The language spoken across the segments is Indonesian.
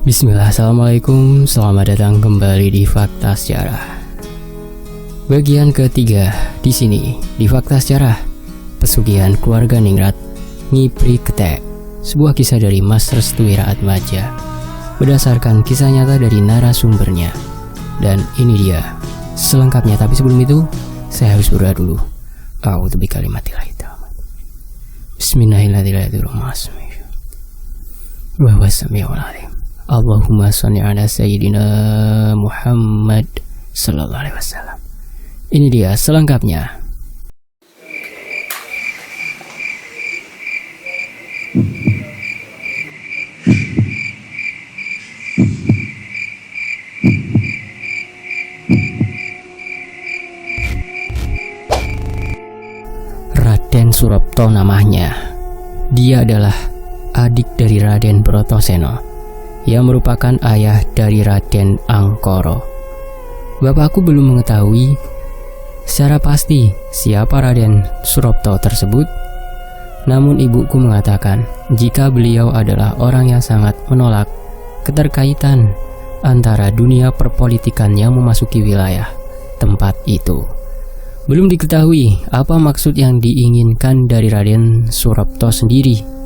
Bismillah, assalamualaikum, selamat datang kembali di Fakta Sejarah. Bagian ketiga di sini di Fakta Sejarah, pesugihan keluarga Ningrat Ngipri Ketek, sebuah kisah dari Mas Restuwira Atmaja, berdasarkan kisah nyata dari narasumbernya. Dan ini dia selengkapnya, tapi sebelum itu saya harus berdoa dulu. A'udzu bikalimatillah tammah. Bismillahirrahmanirrahim. Wa huwas samiul alim. Allahumma sholli ala sayyidina Muhammad sallallahu alaihi wasallam. Ini dia selengkapnya. Raden Surapto namanya. Dia adalah adik dari Raden Brotoseno yang merupakan ayah dari Raden Angkara. Bapakku belum mengetahui secara pasti siapa Raden Surapto tersebut. Namun ibuku mengatakan jika beliau adalah orang yang sangat menolak keterkaitan antara dunia perpolitikan yang memasuki wilayah tempat itu. Belum diketahui apa maksud yang diinginkan dari Raden Surapto sendiri.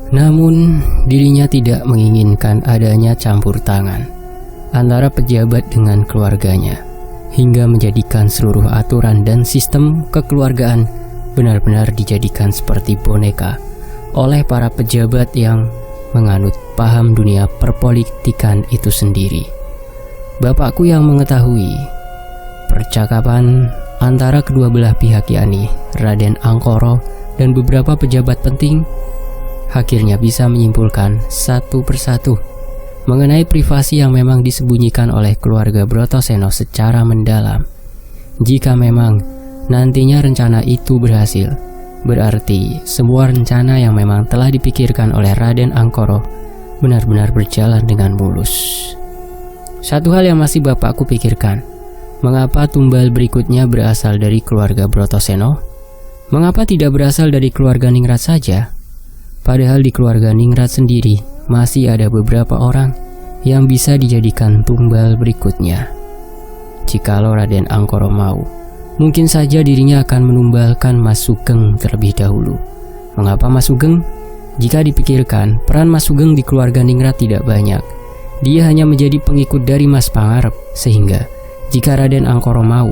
Namun dirinya tidak menginginkan adanya campur tangan antara pejabat dengan keluarganya, hingga menjadikan seluruh aturan dan sistem kekeluargaan benar-benar dijadikan seperti boneka oleh para pejabat yang menganut paham dunia perpolitikan itu sendiri. Bapakku yang mengetahui percakapan antara kedua belah pihak, yakni Raden Angkara dan beberapa pejabat penting, akhirnya bisa menyimpulkan satu persatu mengenai privasi yang memang disembunyikan oleh keluarga Brotoseno secara mendalam. Jika memang nantinya rencana itu berhasil, berarti semua rencana yang memang telah dipikirkan oleh Raden Angkara benar-benar berjalan dengan mulus. Satu hal yang masih bapakku pikirkan, mengapa tumbal berikutnya berasal dari keluarga Brotoseno? Mengapa tidak berasal dari keluarga Ningrat saja? Padahal di keluarga Ningrat sendiri masih ada beberapa orang yang bisa dijadikan tumbal berikutnya. Jikalau Raden Angkara mau, mungkin saja dirinya akan menumbalkan Mas Sugeng terlebih dahulu. Mengapa Mas Sugeng? Jika dipikirkan, peran Mas Sugeng di keluarga Ningrat tidak banyak. Dia hanya menjadi pengikut dari Mas Pangarep, sehingga jika Raden Angkara mau,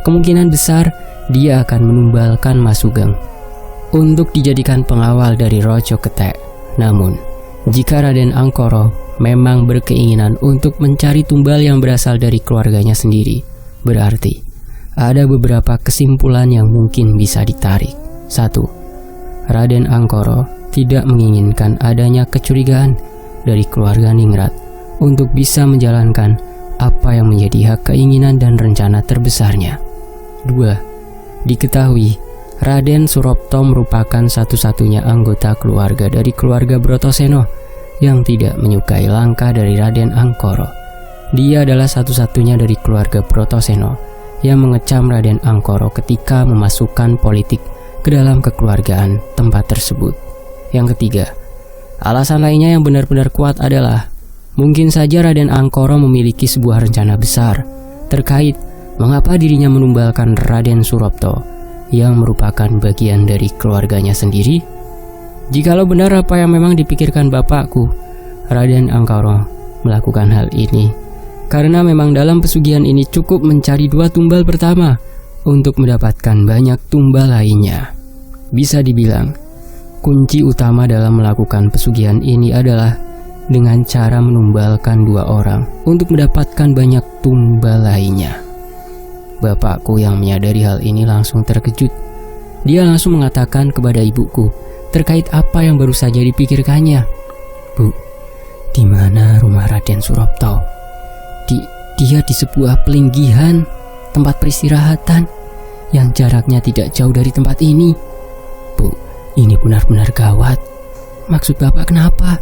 kemungkinan besar dia akan menumbalkan Mas Sugeng untuk dijadikan pengawal dari Rojo Ketek. Namun, jika Raden Angkara memang berkeinginan untuk mencari tumbal yang berasal dari keluarganya sendiri, berarti ada beberapa kesimpulan yang mungkin bisa ditarik. 1. Raden Angkara tidak menginginkan adanya kecurigaan dari keluarga Ningrat untuk bisa menjalankan apa yang menjadi hak keinginan dan rencana terbesarnya. 2. Diketahui Raden Surapto merupakan satu-satunya anggota keluarga dari keluarga Brotoseno yang tidak menyukai langkah dari Raden Angkara. Dia adalah satu-satunya dari keluarga Brotoseno yang mengecam Raden Angkara ketika memasukkan politik ke dalam kekeluargaan tempat tersebut. Yang ketiga, alasan lainnya yang benar-benar kuat adalah mungkin saja Raden Angkara memiliki sebuah rencana besar terkait mengapa dirinya menumbalkan Raden Surapto yang merupakan bagian dari keluarganya sendiri. Jikalau benar apa yang memang dipikirkan bapakku, Raden Angkara melakukan hal ini karena memang dalam pesugihan ini cukup mencari 2 tumbal pertama untuk mendapatkan banyak tumbal lainnya. Bisa dibilang, kunci utama dalam melakukan pesugihan ini adalah dengan cara menumbalkan 2 orang untuk mendapatkan banyak tumbal lainnya. Bapakku yang menyadari hal ini langsung terkejut. Dia langsung mengatakan kepada ibuku terkait apa yang baru saja dipikirkannya. "Bu, di mana rumah Raden Surapto?" Dia di sebuah pelinggihan, tempat peristirahatan yang jaraknya tidak jauh dari tempat ini. "Bu, ini benar-benar gawat. Maksud Bapak kenapa?"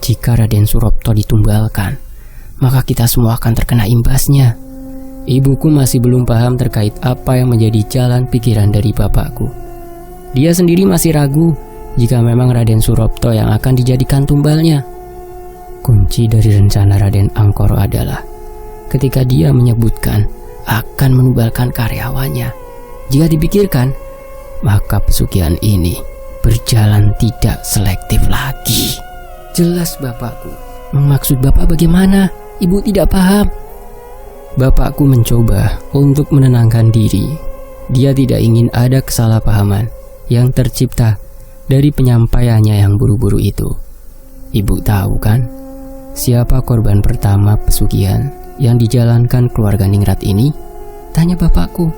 "Jika Raden Surapto ditumbalkan, maka kita semua akan terkena imbasnya." Ibuku masih belum paham terkait apa yang menjadi jalan pikiran dari bapakku. Dia sendiri masih ragu jika memang Raden Surapto yang akan dijadikan tumbalnya. Kunci dari rencana Raden Angkoro adalah ketika dia menyebutkan akan menubalkan karyawannya. Jika dipikirkan, maka pesugihan ini berjalan tidak selektif lagi. Jelas bapakku. Maksud bapak bagaimana? Ibu tidak paham. Bapakku mencoba untuk menenangkan diri. Dia tidak ingin ada kesalahpahaman yang tercipta dari penyampaiannya yang buru-buru itu. Ibu tahu kan, siapa korban pertama pesugihan yang dijalankan keluarga Ningrat ini? Tanya bapakku.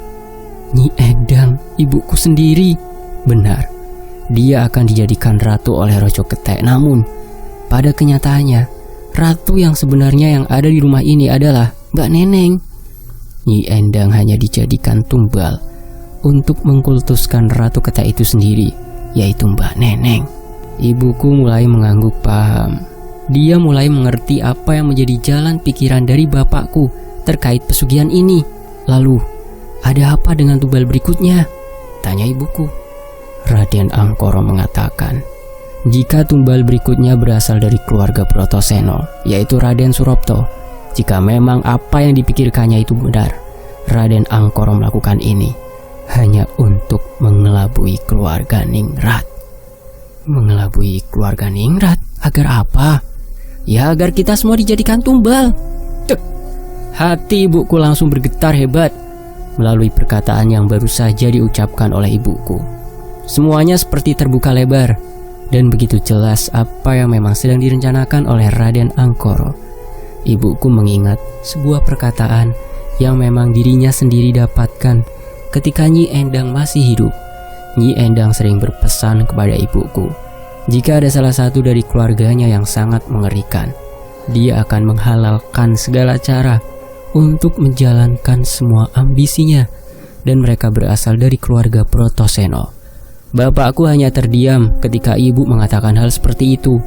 Nyi Endang, ibuku sendiri. Benar, dia akan dijadikan ratu oleh Rojo Ketek. Namun, pada kenyataannya, ratu yang sebenarnya yang ada di rumah ini adalah Mbak Neneng. Nyi Endang hanya dijadikan tumbal untuk mengkultuskan Ratu Ketek itu sendiri, yaitu Mbak Neneng. Ibuku mulai mengangguk paham. Dia mulai mengerti apa yang menjadi jalan pikiran dari bapakku terkait pesugihan ini. Lalu, ada apa dengan tumbal berikutnya? Tanya ibuku. Raden Angkoro mengatakan, jika tumbal berikutnya berasal dari keluarga Brotoseno, yaitu Raden Surapto, jika memang apa yang dipikirkannya itu benar, Raden Angkoro melakukan ini hanya untuk mengelabui keluarga Ningrat. Mengelabui keluarga Ningrat? Agar apa? Ya agar kita semua dijadikan tumbal. Tek. Hati ibuku langsung bergetar hebat melalui perkataan yang baru saja diucapkan oleh ibuku. Semuanya seperti terbuka lebar dan begitu jelas apa yang memang sedang direncanakan oleh Raden Angkoro. Ibuku mengingat sebuah perkataan yang memang dirinya sendiri dapatkan ketika Nyi Endang masih hidup. Nyi Endang sering berpesan kepada ibuku, jika ada salah satu dari keluarganya yang sangat mengerikan, dia akan menghalalkan segala cara untuk menjalankan semua ambisinya, dan mereka berasal dari keluarga Brotoseno. Bapakku hanya terdiam ketika ibu mengatakan hal seperti itu.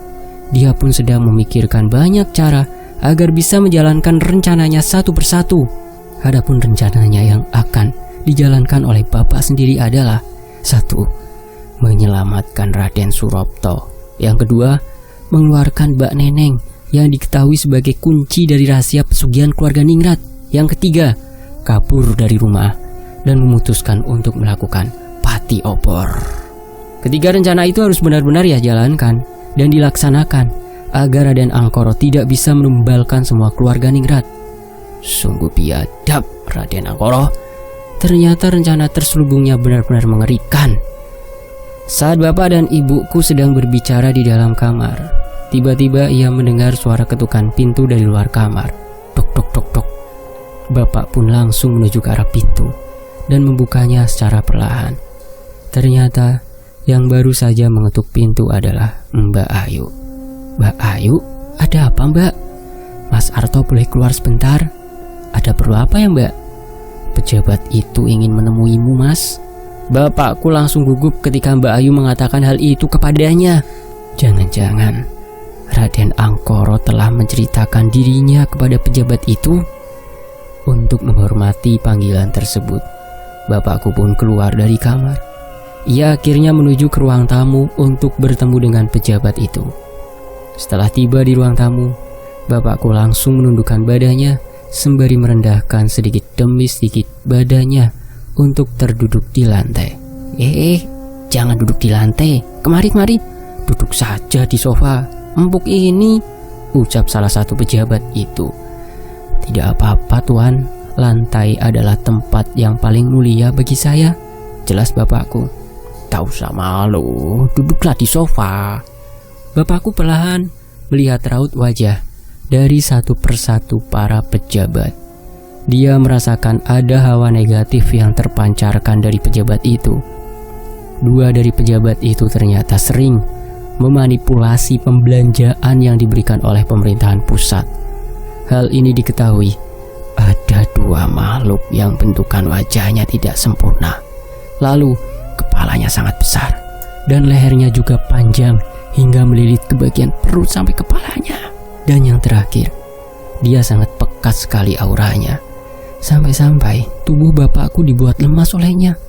Dia pun sedang memikirkan banyak cara agar bisa menjalankan rencananya satu persatu. Adapun rencananya yang akan dijalankan oleh bapak sendiri adalah: 1. Menyelamatkan Raden Surapto. Yang kedua, mengeluarkan Mbak Neneng yang diketahui sebagai kunci dari rahasia pesugihan keluarga Ningrat. Yang ketiga, kabur dari rumah dan memutuskan untuk melakukan pati obor. Ketiga rencana itu harus benar-benar ya jalankan dan dilaksanakan agar Raden Angkoro tidak bisa menumbalkan semua keluarga Ningrat. Sungguh biadab Raden Angkoro. Ternyata rencana terselubungnya benar-benar mengerikan. Saat bapak dan ibuku sedang berbicara di dalam kamar, tiba-tiba ia mendengar suara ketukan pintu dari luar kamar. Tok tok tok tok. Bapak pun langsung menuju ke arah pintu dan membukanya secara perlahan. Ternyata yang baru saja mengetuk pintu adalah Mbak Ayu. Mbak Ayu, ada apa Mbak? Mas Arto boleh keluar sebentar? Ada perlu apa ya Mbak? Pejabat itu ingin menemuimu Mas. Bapakku langsung gugup ketika Mbak Ayu mengatakan hal itu kepadanya. Jangan-jangan Raden Angkoro telah menceritakan dirinya kepada pejabat itu. Untuk menghormati panggilan tersebut, bapakku pun keluar dari kamar. Ia akhirnya menuju ke ruang tamu untuk bertemu dengan pejabat itu. Setelah tiba di ruang tamu, bapakku langsung menundukkan badannya sembari merendahkan sedikit demi sedikit badannya untuk terduduk di lantai. Jangan duduk di lantai. Kemari. Duduk saja di sofa. Empuk ini, ucap salah satu pejabat itu. Tidak apa-apa tuan, lantai adalah tempat yang paling mulia bagi saya, jelas bapakku. Tak usah malu, duduklah di sofa. Bapakku perlahan melihat raut wajah dari satu persatu para pejabat. Dia merasakan ada hawa negatif yang terpancarkan dari pejabat itu. Dua dari pejabat itu ternyata sering memanipulasi pembelanjaan yang diberikan oleh pemerintahan pusat. Hal ini diketahui, ada dua makhluk yang bentukan wajahnya tidak sempurna. Lalu kepalanya sangat besar dan lehernya juga panjang hingga melilit ke bagian perut sampai kepalanya. Dan yang terakhir, dia sangat pekat sekali auranya. Sampai-sampai tubuh bapakku dibuat lemas olehnya.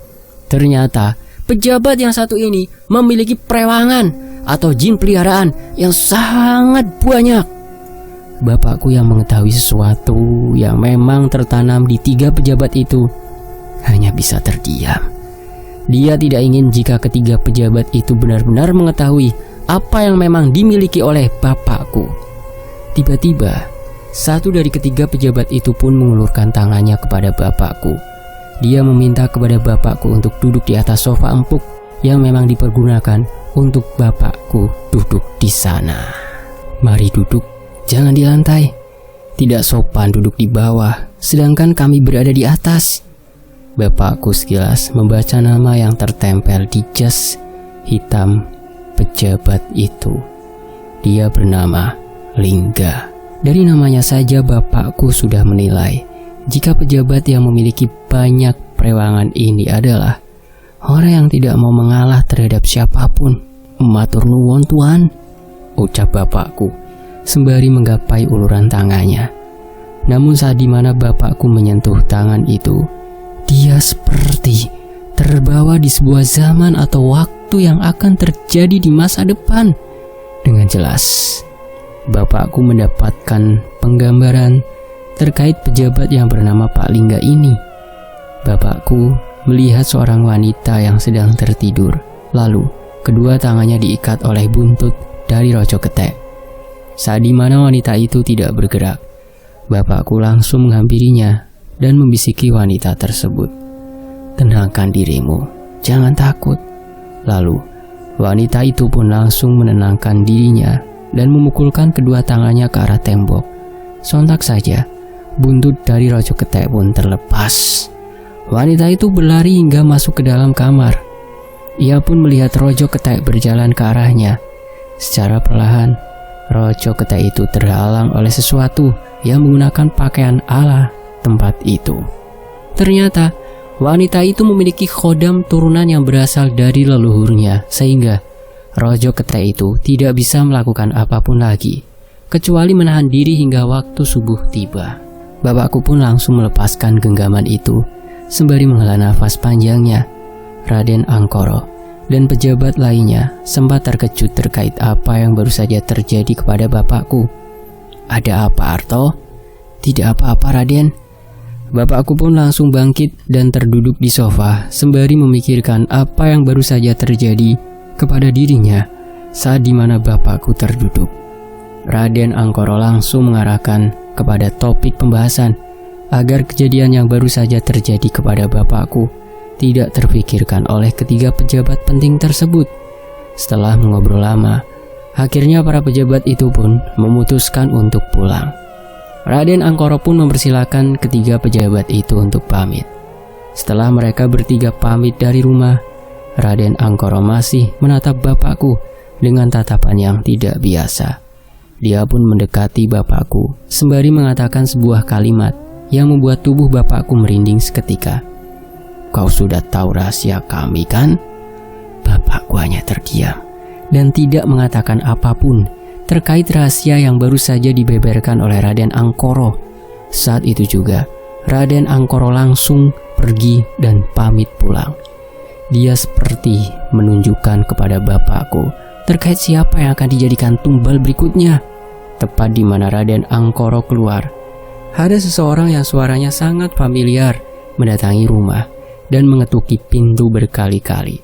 Ternyata pejabat yang satu ini memiliki perewangan atau jin peliharaan yang sangat banyak. bapakku yang mengetahui sesuatu yang memang tertanam di 3 pejabat itu hanya bisa terdiam. Dia tidak ingin jika ketiga pejabat itu benar-benar mengetahui apa yang memang dimiliki oleh bapakku. Tiba-tiba, satu dari ketiga pejabat itu pun mengulurkan tangannya kepada bapakku. Dia meminta kepada bapakku untuk duduk di atas sofa empuk yang memang dipergunakan untuk bapakku duduk di sana. Mari duduk, jangan di lantai. Tidak sopan duduk di bawah, sedangkan kami berada di atas. Bapakku sekilas membaca nama yang tertempel di jas hitam pejabat itu. Dia bernama Lingga. Dari namanya saja bapakku sudah menilai jika pejabat yang memiliki banyak perewangan ini adalah orang yang tidak mau mengalah terhadap siapapun. "Matur nuwun tuan," ucap bapakku sembari menggapai uluran tangannya. Namun saat dimana bapakku menyentuh tangan itu, dia seperti terbawa di sebuah zaman atau waktu yang akan terjadi di masa depan. Dengan jelas, bapakku mendapatkan penggambaran terkait pejabat yang bernama Pak Lingga ini. Bapakku melihat seorang wanita yang sedang tertidur, lalu kedua tangannya diikat oleh buntut dari rojo ketek. Saat dimana wanita itu tidak bergerak, bapakku langsung menghampirinya dan membisiki wanita tersebut, "Tenangkan dirimu, jangan takut." Lalu wanita itu pun langsung menenangkan dirinya dan memukulkan kedua tangannya ke arah tembok. Sontak saja buntut dari rojo ketek pun terlepas. Wanita itu berlari hingga masuk ke dalam kamar. Ia pun melihat rojo ketek berjalan ke arahnya. Secara perlahan, rojo ketek itu terhalang oleh sesuatu yang menggunakan pakaian ala tempat itu. Ternyata wanita itu memiliki khodam turunan yang berasal dari leluhurnya, sehingga rojo ketek itu tidak bisa melakukan apapun lagi kecuali menahan diri hingga waktu subuh tiba. Bapakku pun langsung melepaskan genggaman itu sembari menghela nafas panjangnya. Raden Angkoro dan pejabat lainnya sempat terkejut terkait apa yang baru saja terjadi kepada bapakku. "Ada apa, Arto?" "Tidak apa-apa, Raden." Bapakku pun langsung bangkit dan terduduk di sofa sembari memikirkan apa yang baru saja terjadi kepada dirinya saat dimana bapakku terduduk. Raden Angkoro langsung mengarahkan kepada topik pembahasan agar kejadian yang baru saja terjadi kepada bapakku tidak terfikirkan oleh ketiga pejabat penting tersebut. Setelah mengobrol lama, akhirnya para pejabat itu pun memutuskan untuk pulang. Raden Angkoro pun mempersilahkan ketiga pejabat itu untuk pamit. Setelah mereka bertiga pamit dari rumah, Raden Angkoro masih menatap bapakku dengan tatapan yang tidak biasa. Dia pun mendekati bapakku sembari mengatakan sebuah kalimat yang membuat tubuh bapakku merinding seketika. "Kau sudah tahu rahasia kami, kan?" Bapakku hanya terdiam dan tidak mengatakan apapun terkait rahasia yang baru saja dibeberkan oleh Raden Angkoro. Saat itu juga Raden Angkoro langsung pergi dan pamit pulang. Dia seperti menunjukkan kepada bapakku terkait siapa yang akan dijadikan tumbal berikutnya. Tepat di mana Raden Angkoro keluar, ada seseorang yang suaranya sangat familiar mendatangi rumah dan mengetuki pintu berkali-kali.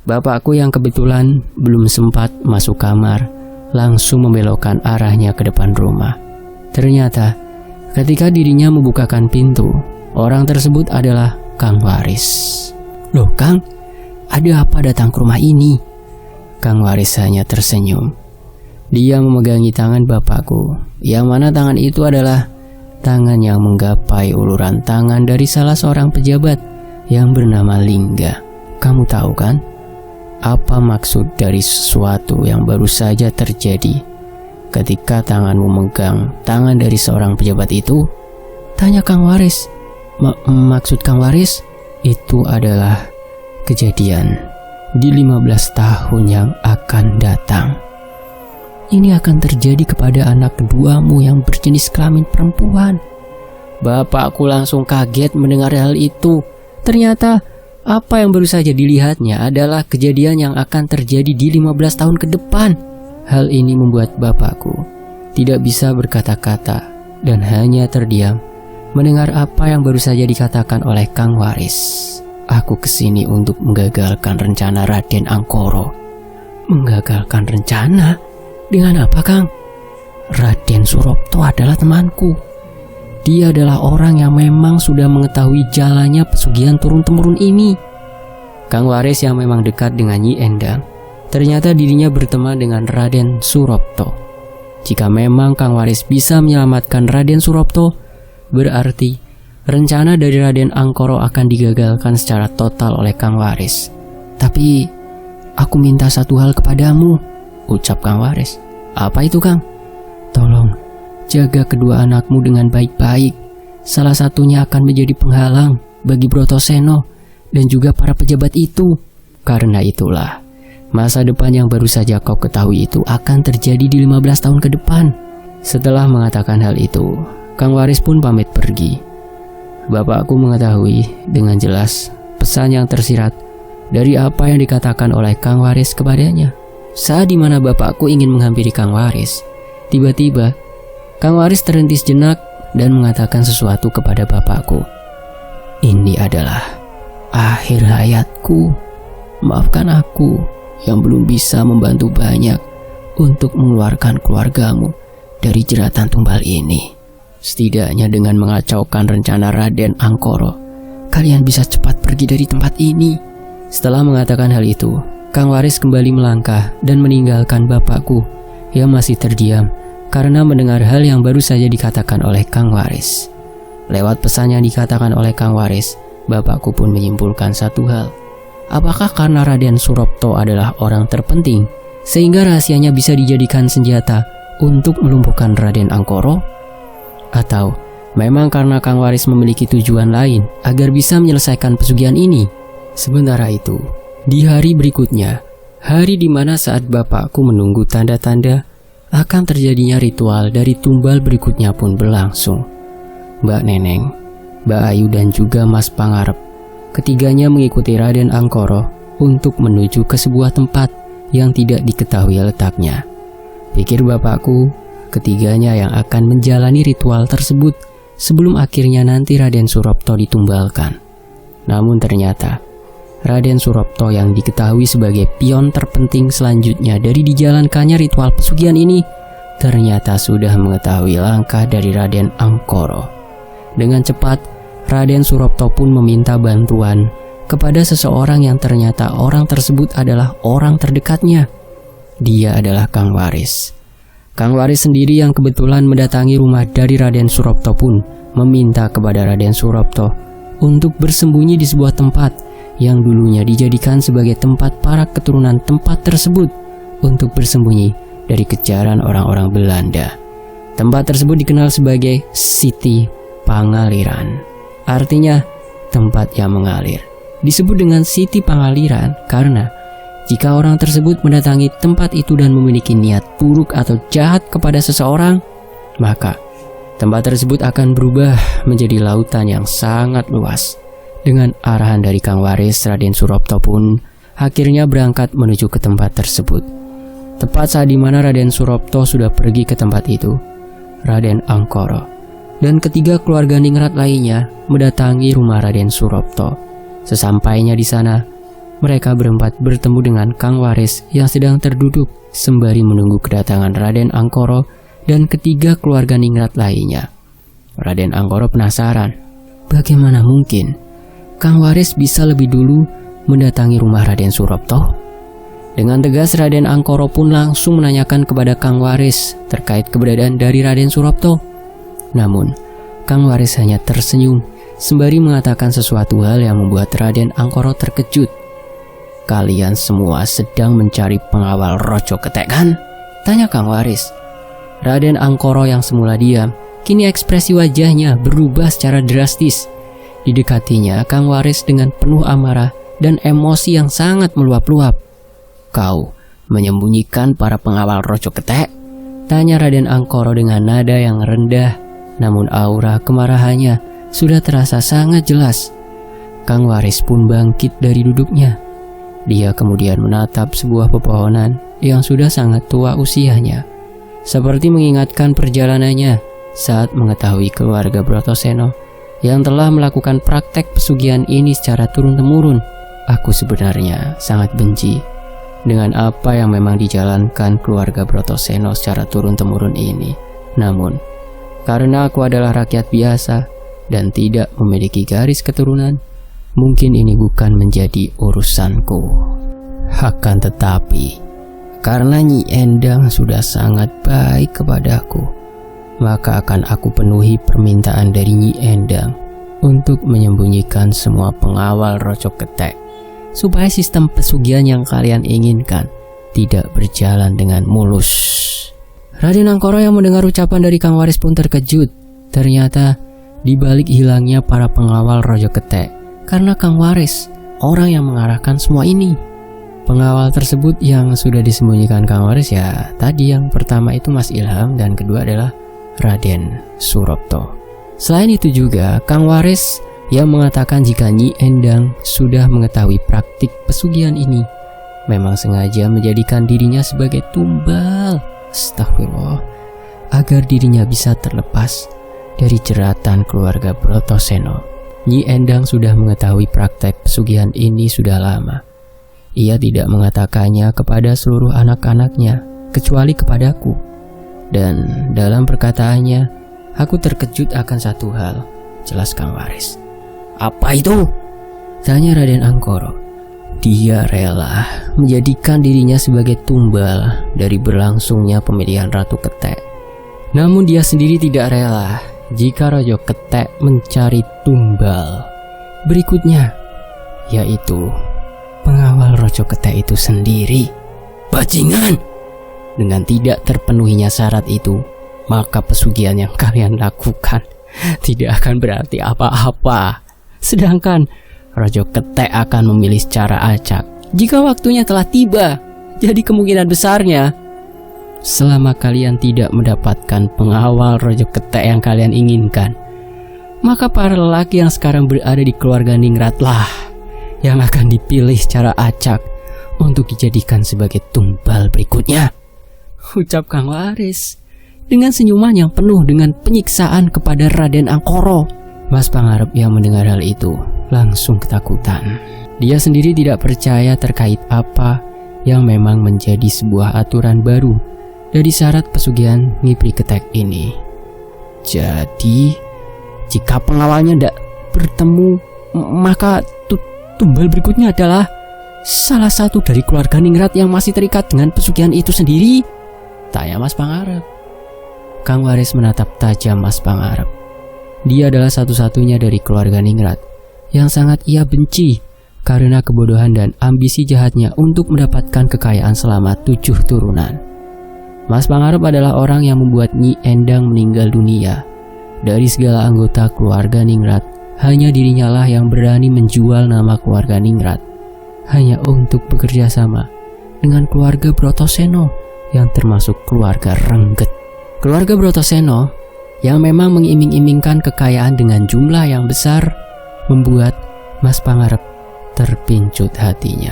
Bapakku yang kebetulan belum sempat masuk kamar langsung membelokkan arahnya ke depan rumah. Ternyata ketika dirinya membukakan pintu, orang tersebut adalah Kang Waris. "Loh Kang, ada apa datang ke rumah ini?" Kang Waris hanya tersenyum. Dia memegangi tangan bapakku, yang mana tangan itu adalah tangan yang menggapai uluran tangan dari salah seorang pejabat yang bernama Lingga. "Kamu tahu kan apa maksud dari sesuatu yang baru saja terjadi ketika tanganmu memegang tangan dari seorang pejabat itu?" tanya Kang Waris. Maksud Kang Waris itu adalah kejadian di 15 tahun yang akan datang. Ini akan terjadi kepada anak keduamu yang berjenis kelamin perempuan. Bapakku langsung kaget mendengar hal itu. Ternyata apa yang baru saja dilihatnya adalah kejadian yang akan terjadi di 15 tahun ke depan. Hal ini membuat bapakku tidak bisa berkata-kata dan hanya terdiam mendengar apa yang baru saja dikatakan oleh Kang Waris. Aku kesini untuk menggagalkan rencana Raden Angkoro. Menggagalkan rencana? Dengan apa, Kang? Raden Surapto adalah temanku. Dia adalah orang yang memang sudah mengetahui jalannya pesugihan turun-temurun ini. Kang Waris yang memang dekat dengan Nyi Endang, ternyata dirinya berteman dengan Raden Surapto. Jika memang Kang Waris bisa menyelamatkan Raden Surapto, berarti rencana dari Raden Angkoro akan digagalkan secara total oleh Kang Waris. Tapi, aku minta satu hal kepadamu, ucap Kang Waris. Apa itu, Kang? Tolong, jaga kedua anakmu dengan baik-baik. Salah satunya akan menjadi penghalang bagi Brotoseno dan juga para pejabat itu. Karena itulah, masa depan yang baru saja kau ketahui itu akan terjadi di 15 tahun ke depan. Setelah mengatakan hal itu, Kang Waris pun pamit pergi. Bapakku mengetahui dengan jelas pesan yang tersirat dari apa yang dikatakan oleh Kang Waris kepadanya. Saat dimana bapakku ingin menghampiri Kang Waris, tiba-tiba Kang Waris terhenti sejenak dan mengatakan sesuatu kepada bapakku. Ini adalah akhir hayatku. Maafkan aku yang belum bisa membantu banyak untuk mengeluarkan keluargamu dari jeratan tumbal ini. Setidaknya dengan mengacaukan rencana Raden Angkoro, kalian bisa cepat pergi dari tempat ini. Setelah mengatakan hal itu, Kang Waris kembali melangkah dan meninggalkan bapakku yang masih terdiam karena mendengar hal yang baru saja dikatakan oleh Kang Waris. Lewat pesan yang dikatakan oleh Kang Waris, bapakku pun menyimpulkan satu hal. Apakah karena Raden Surapto adalah orang terpenting, sehingga rahasianya bisa dijadikan senjata untuk melumpuhkan Raden Angkoro? Atau memang karena Kang Waris memiliki tujuan lain agar bisa menyelesaikan pesugihan ini? Sementara itu, di hari berikutnya, hari di mana saat bapakku menunggu tanda-tanda akan terjadinya ritual dari tumbal berikutnya pun berlangsung. Mbak Neneng, Mbak Ayu dan juga Mas Pangarep, ketiganya mengikuti Raden Angkoro untuk menuju ke sebuah tempat yang tidak diketahui letaknya. Pikir bapakku, ketiganya yang akan menjalani ritual tersebut sebelum akhirnya nanti Raden Surapto ditumbalkan. Namun ternyata Raden Surapto yang diketahui sebagai pion terpenting selanjutnya dari dijalankannya ritual pesugihan ini ternyata sudah mengetahui langkah dari Raden Angkoro. Dengan cepat, Raden Surapto pun meminta bantuan kepada seseorang yang ternyata orang tersebut adalah orang terdekatnya. Dia adalah Kang Waris. Kang Waris sendiri yang kebetulan mendatangi rumah dari Raden Surapto pun meminta kepada Raden Surapto untuk bersembunyi di sebuah tempat yang dulunya dijadikan sebagai tempat para keturunan tempat tersebut untuk bersembunyi dari kejaran orang-orang Belanda. Tempat tersebut dikenal sebagai Siti Pangaliran, artinya tempat yang mengalir. Disebut dengan Siti Pangaliran karena jika orang tersebut mendatangi tempat itu dan memiliki niat buruk atau jahat kepada seseorang, maka tempat tersebut akan berubah menjadi lautan yang sangat luas. Dengan arahan dari Kang Waris, Raden Surapto pun akhirnya berangkat menuju ke tempat tersebut. Tepat saat dimana Raden Surapto sudah pergi ke tempat itu, Raden Angkoro dan ketiga keluarga ningrat lainnya mendatangi rumah Raden Surapto. Sesampainya di sana, mereka berempat bertemu dengan Kang Waris yang sedang terduduk sembari menunggu kedatangan Raden Angkoro dan ketiga keluarga ningrat lainnya. Raden Angkoro penasaran, bagaimana mungkin Kang Waris bisa lebih dulu mendatangi rumah Raden Surapto? Dengan tegas Raden Angkoro pun langsung menanyakan kepada Kang Waris terkait keberadaan dari Raden Surapto. Namun, Kang Waris hanya tersenyum sembari mengatakan sesuatu hal yang membuat Raden Angkoro terkejut. Kalian semua sedang mencari pengawal Roco Ketek, kan? Tanya Kang Waris. Raden Angkoro yang semula diam, kini ekspresi wajahnya berubah secara drastis. Didekatinya Kang Waris dengan penuh amarah dan emosi yang sangat meluap-luap. Kau menyembunyikan para pengawal Roco Ketek? Tanya Raden Angkoro dengan nada yang rendah, namun aura kemarahannya sudah terasa sangat jelas. Kang Waris pun bangkit dari duduknya. Dia kemudian menatap sebuah pepohonan yang sudah sangat tua usianya. seperti mengingatkan perjalanannya saat mengetahui keluarga Brotoseno yang telah melakukan praktek pesugihan ini secara turun-temurun. Aku sebenarnya sangat benci dengan apa yang memang dijalankan keluarga Brotoseno secara turun-temurun ini. Namun, karena aku adalah rakyat biasa dan tidak memiliki garis keturunan, mungkin ini bukan menjadi urusanku. Akan tetapi, karena Nyi Endang sudah sangat baik kepadaku, maka akan aku penuhi permintaan dari Nyi Endang untuk menyembunyikan semua pengawal Rojo Ketek, supaya sistem pesugihan yang kalian inginkan tidak berjalan dengan mulus. Raden Angkoro yang mendengar ucapan dari Kang Waris pun terkejut. Ternyata di balik hilangnya para pengawal Rojo Ketek karena Kang Waris, orang yang mengarahkan semua ini. Pengawal tersebut yang sudah disembunyikan Kang Waris ya tadi, yang pertama itu Mas Ilham dan kedua adalah Raden Surapto. Selain itu juga Kang Waris yang mengatakan jika Nyi Endang sudah mengetahui praktik pesugihan ini, memang sengaja menjadikan dirinya sebagai tumbal, astagfirullah, agar dirinya bisa terlepas dari jeratan keluarga Brotoseno. Nyi Endang sudah mengetahui praktek pesugihan ini sudah lama. Ia tidak mengatakannya kepada seluruh anak-anaknya, kecuali kepadaku. Dan dalam perkataannya, aku terkejut akan satu hal, jelas Kang Waris. "Apa itu?" tanya Raden Angkoro. Dia rela menjadikan dirinya sebagai tumbal dari berlangsungnya pemilihan Ratu Ketek. Namun dia sendiri tidak rela jika Rojo Ketek mencari tumbal berikutnya, yaitu pengawal Rojo Ketek itu sendiri. Bajingan! Dengan tidak terpenuhinya syarat itu, maka pesugihan yang kalian lakukan tidak akan berarti apa-apa. Sedangkan Rojo Ketek akan memilih secara acak jika waktunya telah tiba. Jadi kemungkinan besarnya, selama kalian tidak mendapatkan pengawal Rojo Ketek yang kalian inginkan, maka para lelaki yang sekarang berada di keluarga Ningrat lah yang akan dipilih secara acak untuk dijadikan sebagai tumbal berikutnya, ucap Kang Waris dengan senyuman yang penuh dengan penyiksaan kepada Raden Angkoro. Mas Pangarep yang mendengar hal itu langsung ketakutan. Dia sendiri tidak percaya terkait apa yang memang menjadi sebuah aturan baru dari syarat pesugihan Ngipri Ketek ini. Jadi, jika pengawalnya tidak bertemu, maka tumbal berikutnya adalah salah satu dari keluarga Ningrat yang masih terikat dengan pesugihan itu sendiri, tanya Mas Pangarep. Kang Waris menatap tajam Mas Pangarep. Dia adalah satu-satunya dari keluarga Ningrat yang sangat ia benci karena kebodohan dan ambisi jahatnya untuk mendapatkan kekayaan selama 7 turunan. Mas Pangarep adalah orang yang membuat Nyi Endang meninggal dunia. Dari segala anggota keluarga Ningrat, hanya dirinya lah yang berani menjual nama keluarga Ningrat hanya untuk bekerja sama dengan keluarga Brotoseno yang termasuk keluarga Rengget. Keluarga Brotoseno yang memang mengiming-imingkan kekayaan dengan jumlah yang besar membuat Mas Pangarep terpincut hatinya.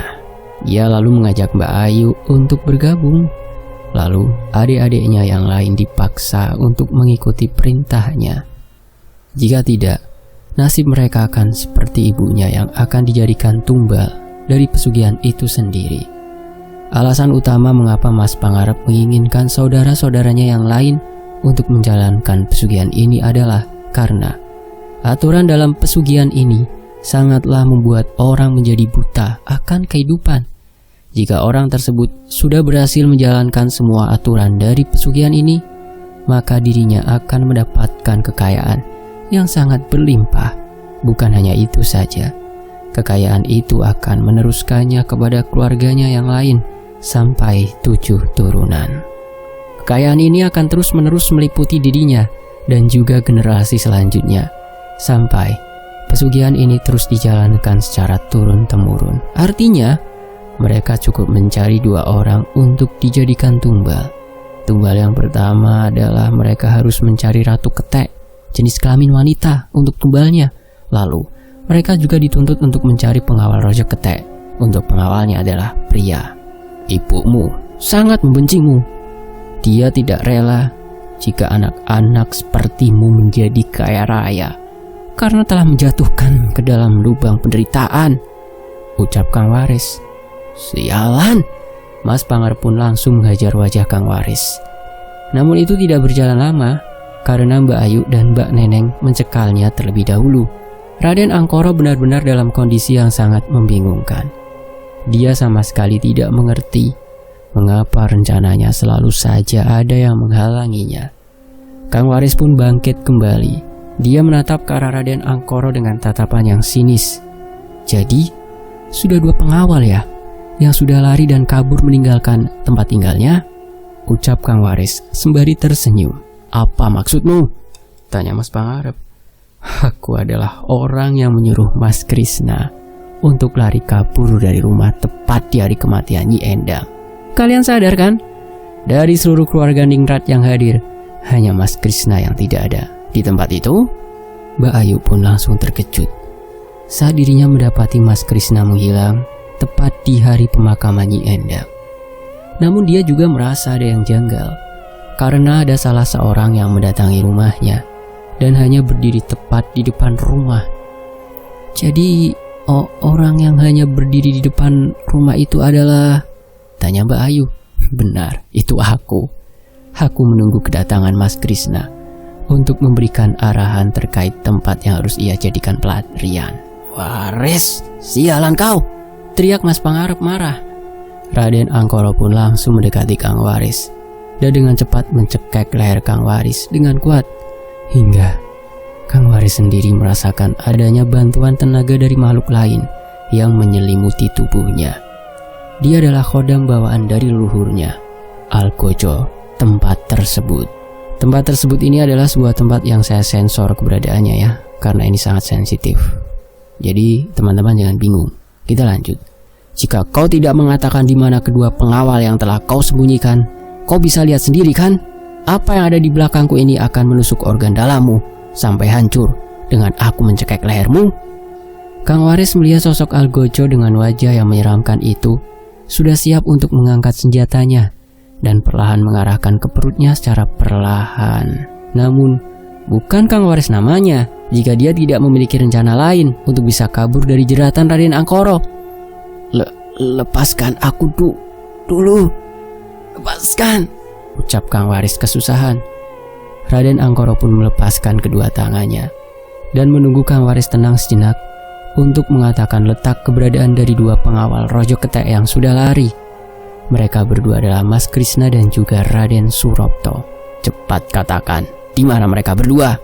Ia lalu mengajak Mbak Ayu untuk bergabung. Lalu adik-adiknya yang lain dipaksa untuk mengikuti perintahnya. Jika tidak, nasib mereka akan seperti ibunya yang akan dijadikan tumbal dari pesugihan itu sendiri. Alasan utama mengapa Mas Pangarep menginginkan saudara-saudaranya yang lain untuk menjalankan pesugihan ini adalah karena aturan dalam pesugihan ini sangatlah membuat orang menjadi buta akan kehidupan. Jika orang tersebut sudah berhasil menjalankan semua aturan dari pesugihan ini, maka dirinya akan mendapatkan kekayaan yang sangat berlimpah. Bukan hanya itu saja, kekayaan itu akan meneruskannya kepada keluarganya yang lain sampai 7 turunan. Kekayaan ini akan terus-menerus meliputi dirinya dan juga generasi selanjutnya, sampai pesugihan ini terus dijalankan secara turun-temurun. Artinya, mereka cukup mencari 2 orang untuk dijadikan tumbal. Tumbal yang pertama adalah mereka harus mencari Ratu Ketek, jenis kelamin wanita, untuk tumbalnya. Lalu, mereka juga dituntut untuk mencari pengawal Rojo Ketek. Untuk pengawalnya adalah pria. Ibumu sangat membencimu. Dia tidak rela jika anak-anak sepertimu menjadi kaya raya karena telah menjatuhkan ke dalam lubang penderitaan, ucap Kang Waris. Sialan! Mas Pangar pun langsung menghajar wajah Kang Waris. Namun itu tidak berjalan lama karena Mbak Ayu dan Mbak Neneng mencekalnya terlebih dahulu. Raden Angkoro benar-benar dalam kondisi yang sangat membingungkan. Dia sama sekali tidak mengerti mengapa rencananya selalu saja ada yang menghalanginya. Kang Waris pun bangkit kembali. Dia menatap ke arah Raden Angkoro dengan tatapan yang sinis. Jadi, sudah 2 pengawal ya yang sudah lari dan kabur meninggalkan tempat tinggalnya? Ucap Kang Waris sembari tersenyum. Apa maksudmu? Tanya Mas Pangarep. Aku adalah orang yang menyuruh Mas Krishna untuk lari kabur dari rumah tepat di hari kematian Nyi Endang. Kalian sadar kan? Dari seluruh keluarga Ningrat yang hadir, hanya Mas Krishna yang tidak ada di tempat itu. Mbak Ayu pun langsung terkejut saat dirinya mendapati Mas Krishna menghilang tepat di hari pemakaman Nyi Endang. Namun dia juga merasa ada yang janggal karena ada salah seorang yang mendatangi rumahnya dan hanya berdiri tepat di depan rumah. Jadi orang yang hanya berdiri di depan rumah itu adalah... Tanya Mbak Ayu. Benar, itu aku. Aku menunggu kedatangan Mas Krishna untuk memberikan arahan terkait tempat yang harus ia jadikan pelarian. Waris, sialan kau! Teriak Mas Pangarep marah. Raden Angkoro pun langsung mendekati Kang Waris dan dengan cepat mencekek leher Kang Waris dengan kuat. Hingga Kang Waris sendiri merasakan adanya bantuan tenaga dari makhluk lain yang menyelimuti tubuhnya. Dia adalah khodam bawaan dari leluhurnya, Algojo, tempat tersebut. Tempat tersebut ini adalah sebuah tempat yang saya sensor keberadaannya ya, karena ini sangat sensitif. Jadi teman-teman jangan bingung. Kita lanjut. Jika kau tidak mengatakan di mana kedua pengawal yang telah kau sembunyikan, kau bisa lihat sendiri kan? Apa yang ada di belakangku ini akan menusuk organ dalammu sampai hancur dengan aku mencekek lehermu. Kang Waris melihat sosok Algojo dengan wajah yang menyeramkan itu sudah siap untuk mengangkat senjatanya dan perlahan mengarahkan ke perutnya secara perlahan. Namun, bukan Kang Waris namanya jika dia tidak memiliki rencana lain untuk bisa kabur dari jeratan Raden Angkoro. Lepaskan aku dulu. Lepaskan, ucap Kang Waris kesusahan. Raden Angkoro pun melepaskan kedua tangannya dan menunggu Kang Waris tenang sejenak untuk mengatakan letak keberadaan dari 2 pengawal Rojo Ketek yang sudah lari. Mereka berdua adalah Mas Krishna dan juga Raden Surapto. Cepat katakan, di mana mereka berdua?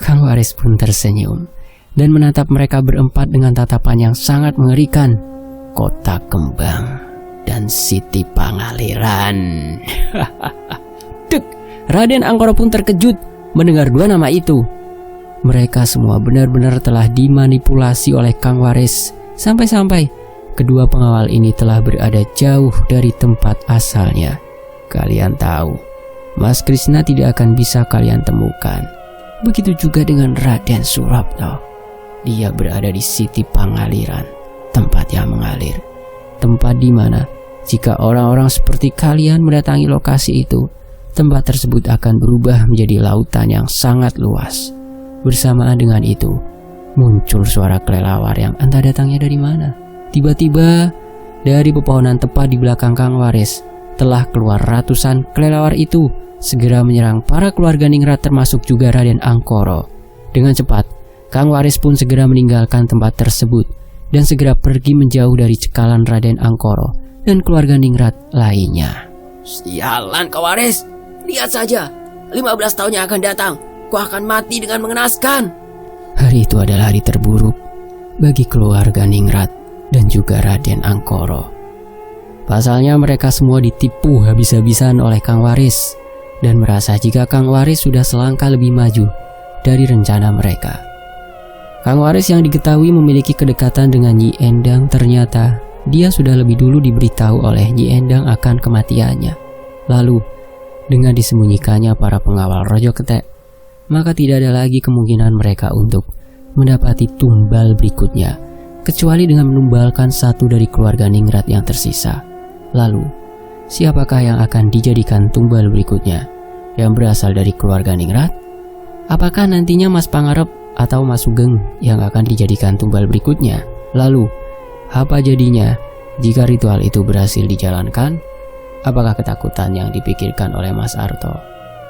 Kang Waris pun tersenyum dan menatap mereka berempat dengan tatapan yang sangat mengerikan. Kota Kembang dan Siti Pangaliran. Dek, Raden Angkoro pun terkejut mendengar 2 nama itu. Mereka semua benar-benar telah dimanipulasi oleh Kang Waris sampai-sampai kedua pengawal ini telah berada jauh dari tempat asalnya. Kalian tahu, Mas Krishna tidak akan bisa kalian temukan. Begitu juga dengan Raden Surapto. Dia berada di Siti Pangaliran, tempat yang mengalir. Tempat di mana jika orang-orang seperti kalian mendatangi lokasi itu, tempat tersebut akan berubah menjadi lautan yang sangat luas. Bersamaan dengan itu, muncul suara kelelawar yang entah datangnya dari mana. Tiba-tiba, dari pepohonan tepat di belakang Kang Waris, telah keluar ratusan kelelawar itu, segera menyerang para keluarga Ningrat termasuk juga Raden Angkoro. Dengan cepat, Kang Waris pun segera meninggalkan tempat tersebut dan segera pergi menjauh dari cekalan Raden Angkoro dan keluarga Ningrat lainnya. Sialan kau Waris, lihat saja, 15 tahun yang akan datang, kau akan mati dengan mengenaskan. Hari itu adalah hari terburuk bagi keluarga Ningrat dan juga Raden Angkoro. Pasalnya mereka semua ditipu habis-habisan oleh Kang Waris dan merasa jika Kang Waris sudah selangkah lebih maju dari rencana mereka. Kang Waris yang diketahui memiliki kedekatan dengan Nyi Endang, ternyata dia sudah lebih dulu diberitahu oleh Nyi Endang akan kematiannya. Lalu, dengan disembunyikannya para pengawal Rojo Ketek, maka tidak ada lagi kemungkinan mereka untuk mendapati tumbal berikutnya, kecuali dengan menumbalkan satu dari keluarga Ningrat yang tersisa. Lalu, siapakah yang akan dijadikan tumbal berikutnya yang berasal dari keluarga Ningrat? Apakah nantinya Mas Pangarep atau Mas Sugeng yang akan dijadikan tumbal berikutnya? Lalu, apa jadinya jika ritual itu berhasil dijalankan? Apakah ketakutan yang dipikirkan oleh Mas Arto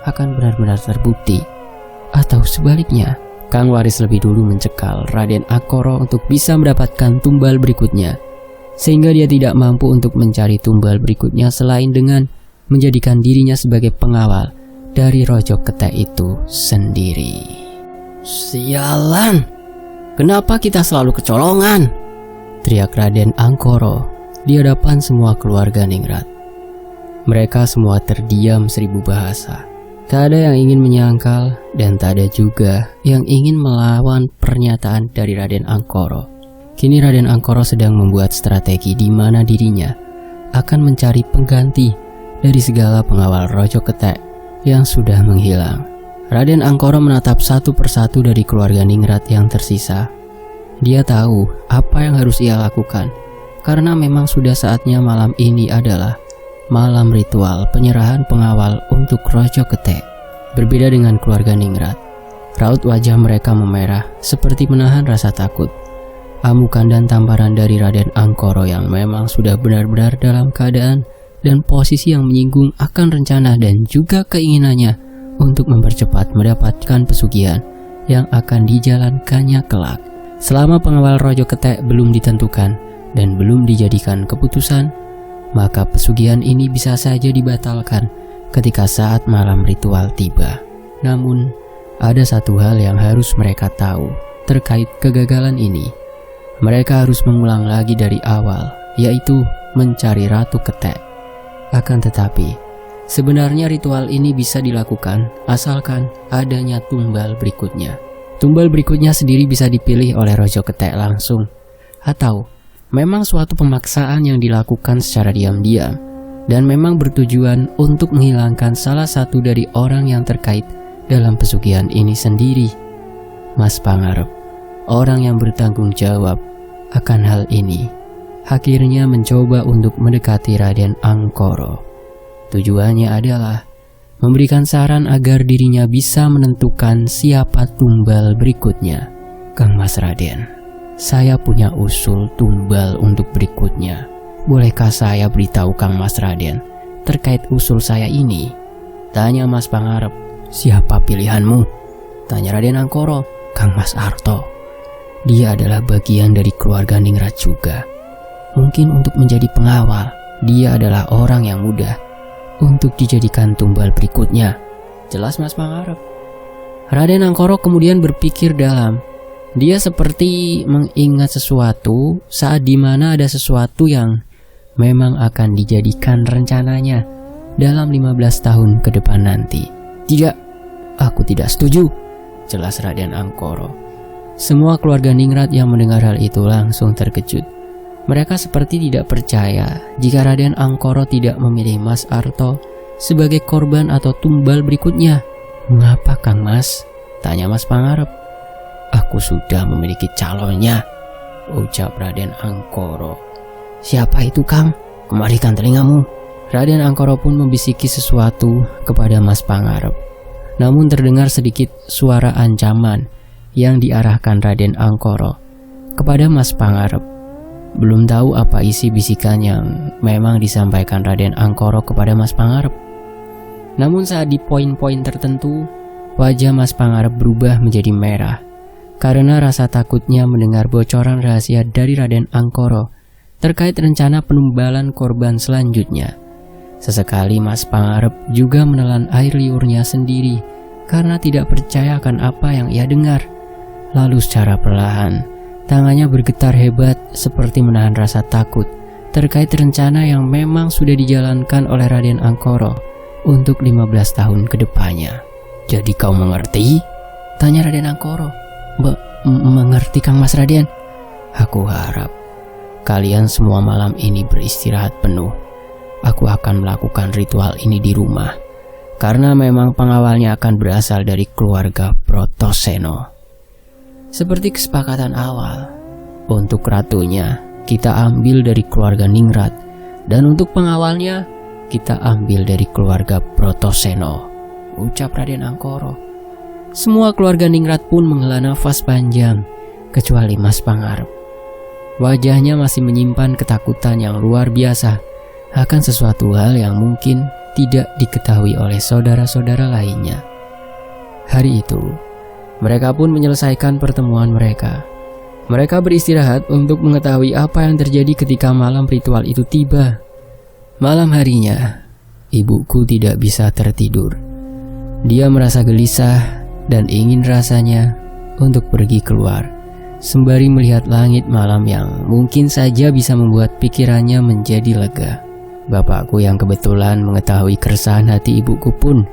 akan benar-benar terbukti? Atau sebaliknya, Kang Waris lebih dulu mencekal Raden Angkoro untuk bisa mendapatkan tumbal berikutnya, sehingga dia tidak mampu untuk mencari tumbal berikutnya selain dengan menjadikan dirinya sebagai pengawal dari Rojo Ketek itu sendiri. Sialan, kenapa kita selalu kecolongan? Teriak Raden Angkoro di hadapan semua keluarga Ningrat. Mereka semua terdiam 1000 bahasa. Tak ada yang ingin menyangkal dan tak ada juga yang ingin melawan pernyataan dari Raden Angkoro. Kini Raden Angkoro sedang membuat strategi di mana dirinya akan mencari pengganti dari segala pengawal Rojo Ketek yang sudah menghilang. Raden Angkoro menatap satu persatu dari keluarga Ningrat yang tersisa. Dia tahu apa yang harus ia lakukan, karena memang sudah saatnya malam ini adalah malam ritual penyerahan pengawal untuk Rojo Ketek. Berbeda dengan keluarga Ningrat, raut wajah mereka memerah seperti menahan rasa takut. Amukan dan tamparan dari Raden Angkoro yang memang sudah benar-benar dalam keadaan dan posisi yang menyinggung akan rencana dan juga keinginannya untuk mempercepat mendapatkan pesugihan yang akan dijalankannya kelak. Selama pengawal Rojo Ketek belum ditentukan dan belum dijadikan keputusan, maka pesugihan ini bisa saja dibatalkan ketika saat malam ritual tiba. Namun, ada satu hal yang harus mereka tahu terkait kegagalan ini. Mereka harus mengulang lagi dari awal, yaitu mencari Ratu Ketek. Akan tetapi, sebenarnya ritual ini bisa dilakukan asalkan adanya tumbal berikutnya. Tumbal berikutnya sendiri bisa dipilih oleh Rojo Ketek langsung, atau memang suatu pemaksaan yang dilakukan secara diam-diam dan memang bertujuan untuk menghilangkan salah satu dari orang yang terkait dalam pesugihan ini sendiri. Mas Pangarep, orang yang bertanggung jawab akan hal ini, akhirnya mencoba untuk mendekati Raden Angkoro. Tujuannya adalah memberikan saran agar dirinya bisa menentukan siapa tumbal berikutnya. Kang Mas Raden, saya punya usul tumbal untuk berikutnya. Bolehkah saya beritahu Kang Mas Raden terkait usul saya ini? Tanya Mas Pangarep. Siapa pilihanmu? Tanya Raden Angkoro. Kang Mas Arto. Dia adalah bagian dari keluarga Ningrat juga. Mungkin untuk menjadi pengawal, dia adalah orang yang mudah untuk dijadikan tumbal berikutnya. Jelas Mas Pangarep. Raden Angkoro kemudian berpikir dalam. Dia seperti mengingat sesuatu saat dimana ada sesuatu yang memang akan dijadikan rencananya dalam 15 tahun ke depan nanti. Tidak, aku tidak setuju, jelas Raden Angkoro. Semua keluarga Ningrat yang mendengar hal itu langsung terkejut. Mereka seperti tidak percaya jika Raden Angkoro tidak memilih Mas Arto sebagai korban atau tumbal berikutnya. Mengapa Kang Mas? Tanya Mas Pangarep. Aku sudah memiliki calonnya, ucap Raden Angkoro. Siapa itu Kang? Kemarikan telingamu. Raden Angkoro pun membisiki sesuatu kepada Mas Pangarep. Namun terdengar sedikit suara ancaman yang diarahkan Raden Angkoro kepada Mas Pangarep. Belum tahu apa isi bisikan yang memang disampaikan Raden Angkoro kepada Mas Pangarep. Namun saat di poin-poin tertentu, wajah Mas Pangarep berubah menjadi merah karena rasa takutnya mendengar bocoran rahasia dari Raden Angkoro terkait rencana penumbalan korban selanjutnya. Sesekali Mas Pangarep juga menelan air liurnya sendiri karena tidak percaya akan apa yang ia dengar. Lalu secara perlahan, tangannya bergetar hebat seperti menahan rasa takut terkait rencana yang memang sudah dijalankan oleh Raden Angkoro untuk 15 tahun ke depannya. Jadi kau mengerti? Tanya Raden Angkoro. Mengerti Kang Mas Raden? Aku harap kalian semua malam ini beristirahat penuh. Aku akan melakukan ritual ini di rumah, karena memang pengawalnya akan berasal dari keluarga Brotoseno. Seperti kesepakatan awal, untuk ratunya kita ambil dari keluarga Ningrat, dan untuk pengawalnya kita ambil dari keluarga Brotoseno," ucap Raden Angkoro. Semua keluarga Ningrat pun menghela nafas panjang, kecuali Mas Pangarep. Wajahnya masih menyimpan ketakutan yang luar biasa akan sesuatu hal yang mungkin tidak diketahui oleh saudara-saudara lainnya. Hari itu, mereka pun menyelesaikan pertemuan mereka. Mereka beristirahat untuk mengetahui apa yang terjadi ketika malam ritual itu tiba. Malam harinya, ibuku tidak bisa tertidur. Dia merasa gelisah dan ingin rasanya untuk pergi keluar, sembari melihat langit malam yang mungkin saja bisa membuat pikirannya menjadi lega. Bapakku yang kebetulan mengetahui keresahan hati ibuku pun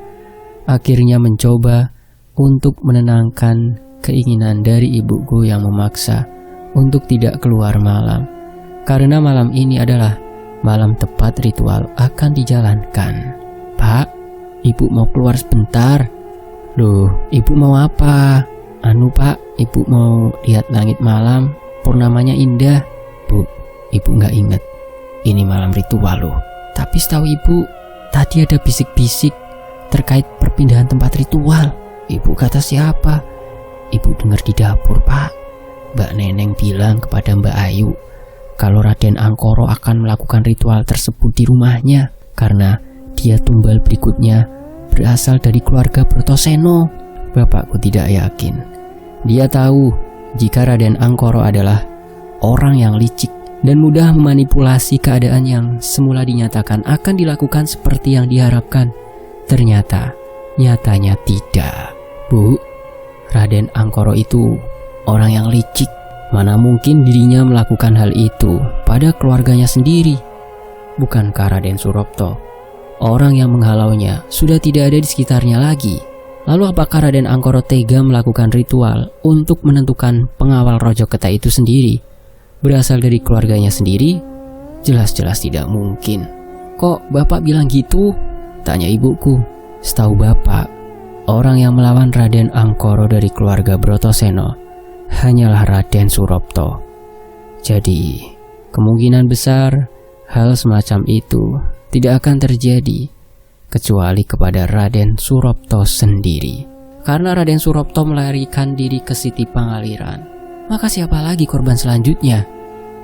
akhirnya mencoba untuk menenangkan keinginan dari ibuku yang memaksa untuk tidak keluar malam, karena malam ini adalah malam tepat ritual akan dijalankan. "Pak, ibu mau keluar sebentar." "Loh, ibu mau apa?" Pak, ibu mau lihat langit malam, purnamanya indah." "Bu, ibu nggak inget, ini malam ritual loh." "Tapi setahu ibu, tadi ada bisik-bisik terkait perpindahan tempat ritual." "Ibu kata siapa?" "Ibu dengar di dapur, Pak. Mbak Neneng bilang kepada Mbak Ayu kalau Raden Angkoro akan melakukan ritual tersebut di rumahnya, karena dia tumbal berikutnya berasal dari keluarga Brotoseno." Bapakku tidak yakin. Dia tahu jika Raden Angkoro adalah orang yang licik dan mudah memanipulasi keadaan yang semula dinyatakan akan dilakukan seperti yang diharapkan. Ternyata nyatanya tidak. "Bu, Raden Angkoro itu orang yang licik. Mana mungkin dirinya melakukan hal itu pada keluarganya sendiri. Bukankah Raden Surapto, orang yang menghalaunya, sudah tidak ada di sekitarnya lagi? Lalu apakah Raden Angkoro tega melakukan ritual untuk menentukan pengawal Rojo Keta itu sendiri berasal dari keluarganya sendiri? Jelas-jelas tidak mungkin." "Kok Bapak bilang gitu?" tanya ibuku. "Setahu Bapak, orang yang melawan Raden Angkoro dari keluarga Brotoseno hanyalah Raden Surapto. Jadi, kemungkinan besar hal semacam itu tidak akan terjadi kecuali kepada Raden Surapto sendiri. Karena Raden Surapto melarikan diri ke Siti Pangaliran, maka siapa lagi korban selanjutnya?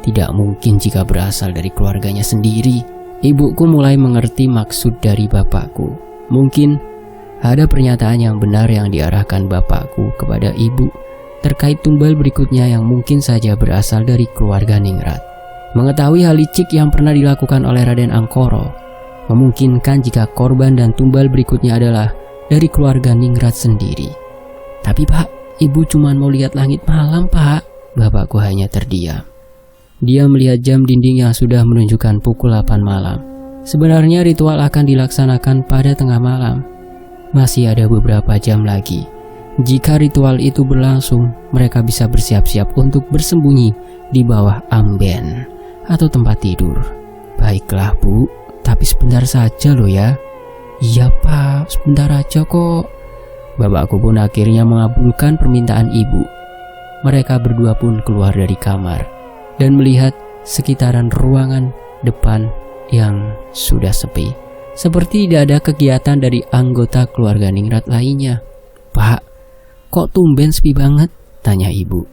Tidak mungkin jika berasal dari keluarganya sendiri." Ibuku mulai mengerti maksud dari bapakku. Mungkin ada pernyataan yang benar yang diarahkan bapakku kepada ibu terkait tumbal berikutnya yang mungkin saja berasal dari keluarga Ningrat. Mengetahui hal licik yang pernah dilakukan oleh Raden Angkoro memungkinkan jika korban dan tumbal berikutnya adalah dari keluarga Ningrat sendiri. "Tapi Pak, ibu cuma mau lihat langit malam, Pak." Bapakku hanya terdiam. Dia melihat jam dinding yang sudah menunjukkan pukul 8 malam. Sebenarnya ritual akan dilaksanakan pada tengah malam. Masih ada beberapa jam lagi. Jika ritual itu berlangsung, mereka bisa bersiap-siap untuk bersembunyi di bawah amben atau tempat tidur. "Baiklah Bu, tapi sebentar saja loh ya." "Iya Pak, sebentar aja kok." Bapakku pun akhirnya mengabulkan permintaan ibu. Mereka berdua pun keluar dari kamar dan melihat sekitaran ruangan depan yang sudah sepi, seperti tidak ada kegiatan dari anggota keluarga Ningrat lainnya. "Pak, kok tumben sepi banget?" tanya ibu.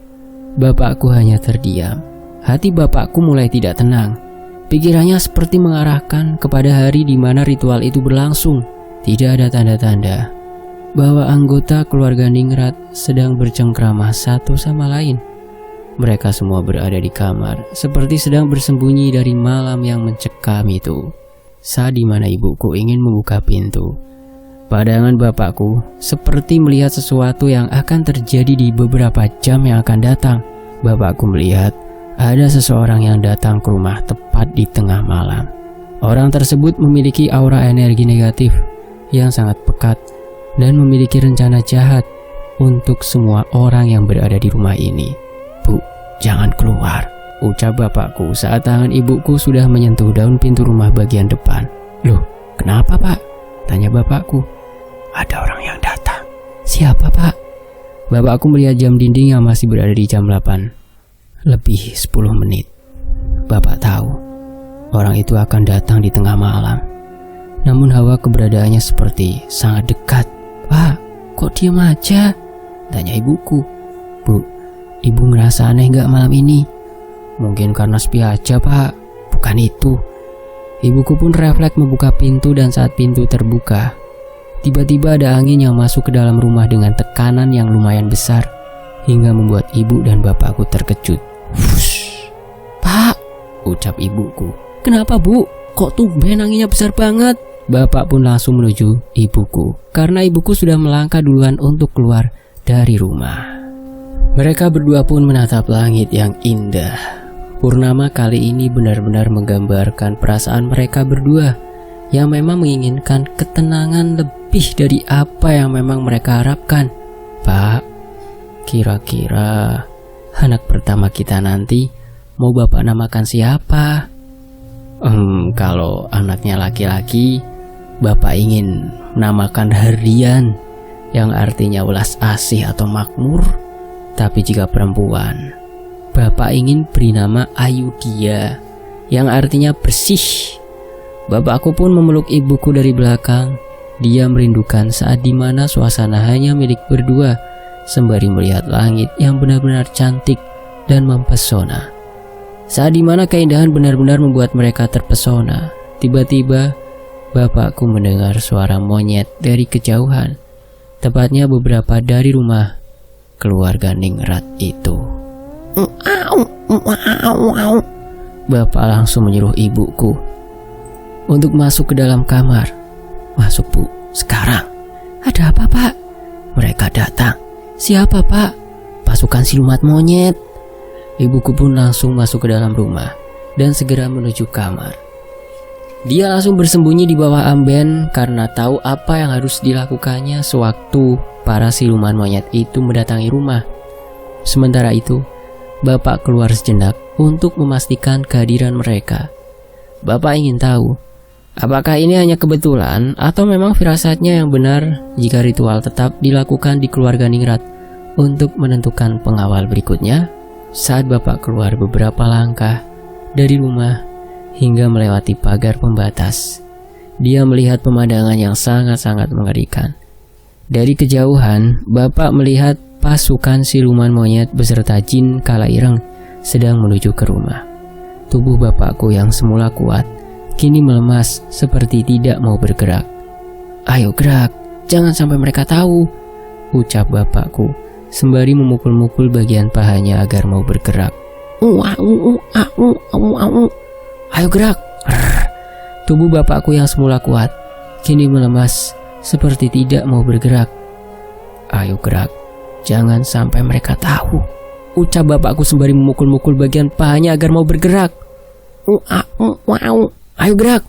Bapakku hanya terdiam. Hati bapakku mulai tidak tenang. Pikirannya seperti mengarahkan kepada hari di mana ritual itu berlangsung. Tidak ada tanda-tanda bahwa anggota keluarga Ningrat sedang bercengkrama satu sama lain. Mereka semua berada di kamar, seperti sedang bersembunyi dari malam yang mencekam itu. Saat dimana ibuku ingin membuka pintu, pandangan bapakku seperti melihat sesuatu yang akan terjadi di beberapa jam yang akan datang. Bapakku melihat ada seseorang yang datang ke rumah tepat di tengah malam. Orang tersebut memiliki aura energi negatif yang sangat pekat dan memiliki rencana jahat untuk semua orang yang berada di rumah ini. "Bu, jangan keluar," ucap bapakku saat tangan ibuku sudah menyentuh daun pintu rumah bagian depan. "Loh, kenapa Pak?" tanya bapakku. "Ada orang yang datang." "Siapa Pak?" Bapakku melihat jam dinding yang masih berada di jam 8 lebih 10 menit. Bapak tahu orang itu akan datang di tengah malam. Namun hawa keberadaannya seperti sangat dekat. "Pak, kok diam aja?" tanya ibuku. "Bu, ibu ngerasa aneh gak malam ini?" "Mungkin karena sepi aja, Pak." "Bukan itu." Ibuku pun refleks membuka pintu, dan saat pintu terbuka, tiba-tiba ada angin yang masuk ke dalam rumah dengan tekanan yang lumayan besar, hingga membuat ibu dan bapakku terkejut. "Wush." "Pak," ucap ibuku. "Kenapa, Bu? Kok tumben anginnya besar banget?" Bapak pun langsung menuju ibuku, karena ibuku sudah melangkah duluan untuk keluar dari rumah. Mereka berdua pun menatap langit yang indah. Purnama kali ini benar-benar menggambarkan perasaan mereka berdua, yang memang menginginkan ketenangan lebih dari apa yang memang mereka harapkan. "Pak, kira-kira anak pertama kita nanti mau Bapak namakan siapa?" Kalau anaknya laki-laki, Bapak ingin menamakan Hardian, yang artinya welas asih atau makmur. Tapi jika perempuan, Bapak ingin beri nama Ayudia, yang artinya bersih. Bapakku pun memeluk ibuku dari belakang. Dia merindukan saat dimana suasana hanya milik berdua, sembari melihat langit yang benar-benar cantik dan mempesona. Saat dimana keindahan benar-benar membuat mereka terpesona, tiba-tiba bapakku mendengar suara monyet dari kejauhan, tepatnya beberapa dari rumah keluarga Ningrat itu. Bapak langsung menyuruh ibuku untuk masuk ke dalam kamar. "Masuk, Bu, sekarang." "Ada apa, Pak?" "Mereka datang." "Siapa, Pak?" "Pasukan siluman monyet." Ibuku pun langsung masuk ke dalam rumah dan segera menuju kamar. Dia langsung bersembunyi di bawah amben karena tahu apa yang harus dilakukannya sewaktu para siluman monyet itu mendatangi rumah. Sementara itu, Bapak keluar sejenak untuk memastikan kehadiran mereka. Bapak ingin tahu, apakah ini hanya kebetulan atau memang firasatnya yang benar jika ritual tetap dilakukan di keluarga Ningrat untuk menentukan pengawal berikutnya. Saat Bapak keluar beberapa langkah dari rumah hingga melewati pagar pembatas, dia melihat pemandangan yang sangat-sangat mengerikan. Dari kejauhan, Bapak melihat pasukan siluman monyet beserta jin kala ireng sedang menuju ke rumah. Tubuh bapakku yang semula kuat kini melemas seperti tidak mau bergerak. "Ayo gerak, jangan sampai mereka tahu," ucap bapakku sembari memukul-mukul bagian pahanya agar mau bergerak. "Ayo gerak." Tubuh bapakku yang semula kuat kini melemas seperti tidak mau bergerak. "Ayo gerak, jangan sampai mereka tahu," ucap bapakku sembari memukul-mukul bagian pahanya agar mau bergerak. "Ayo gerak."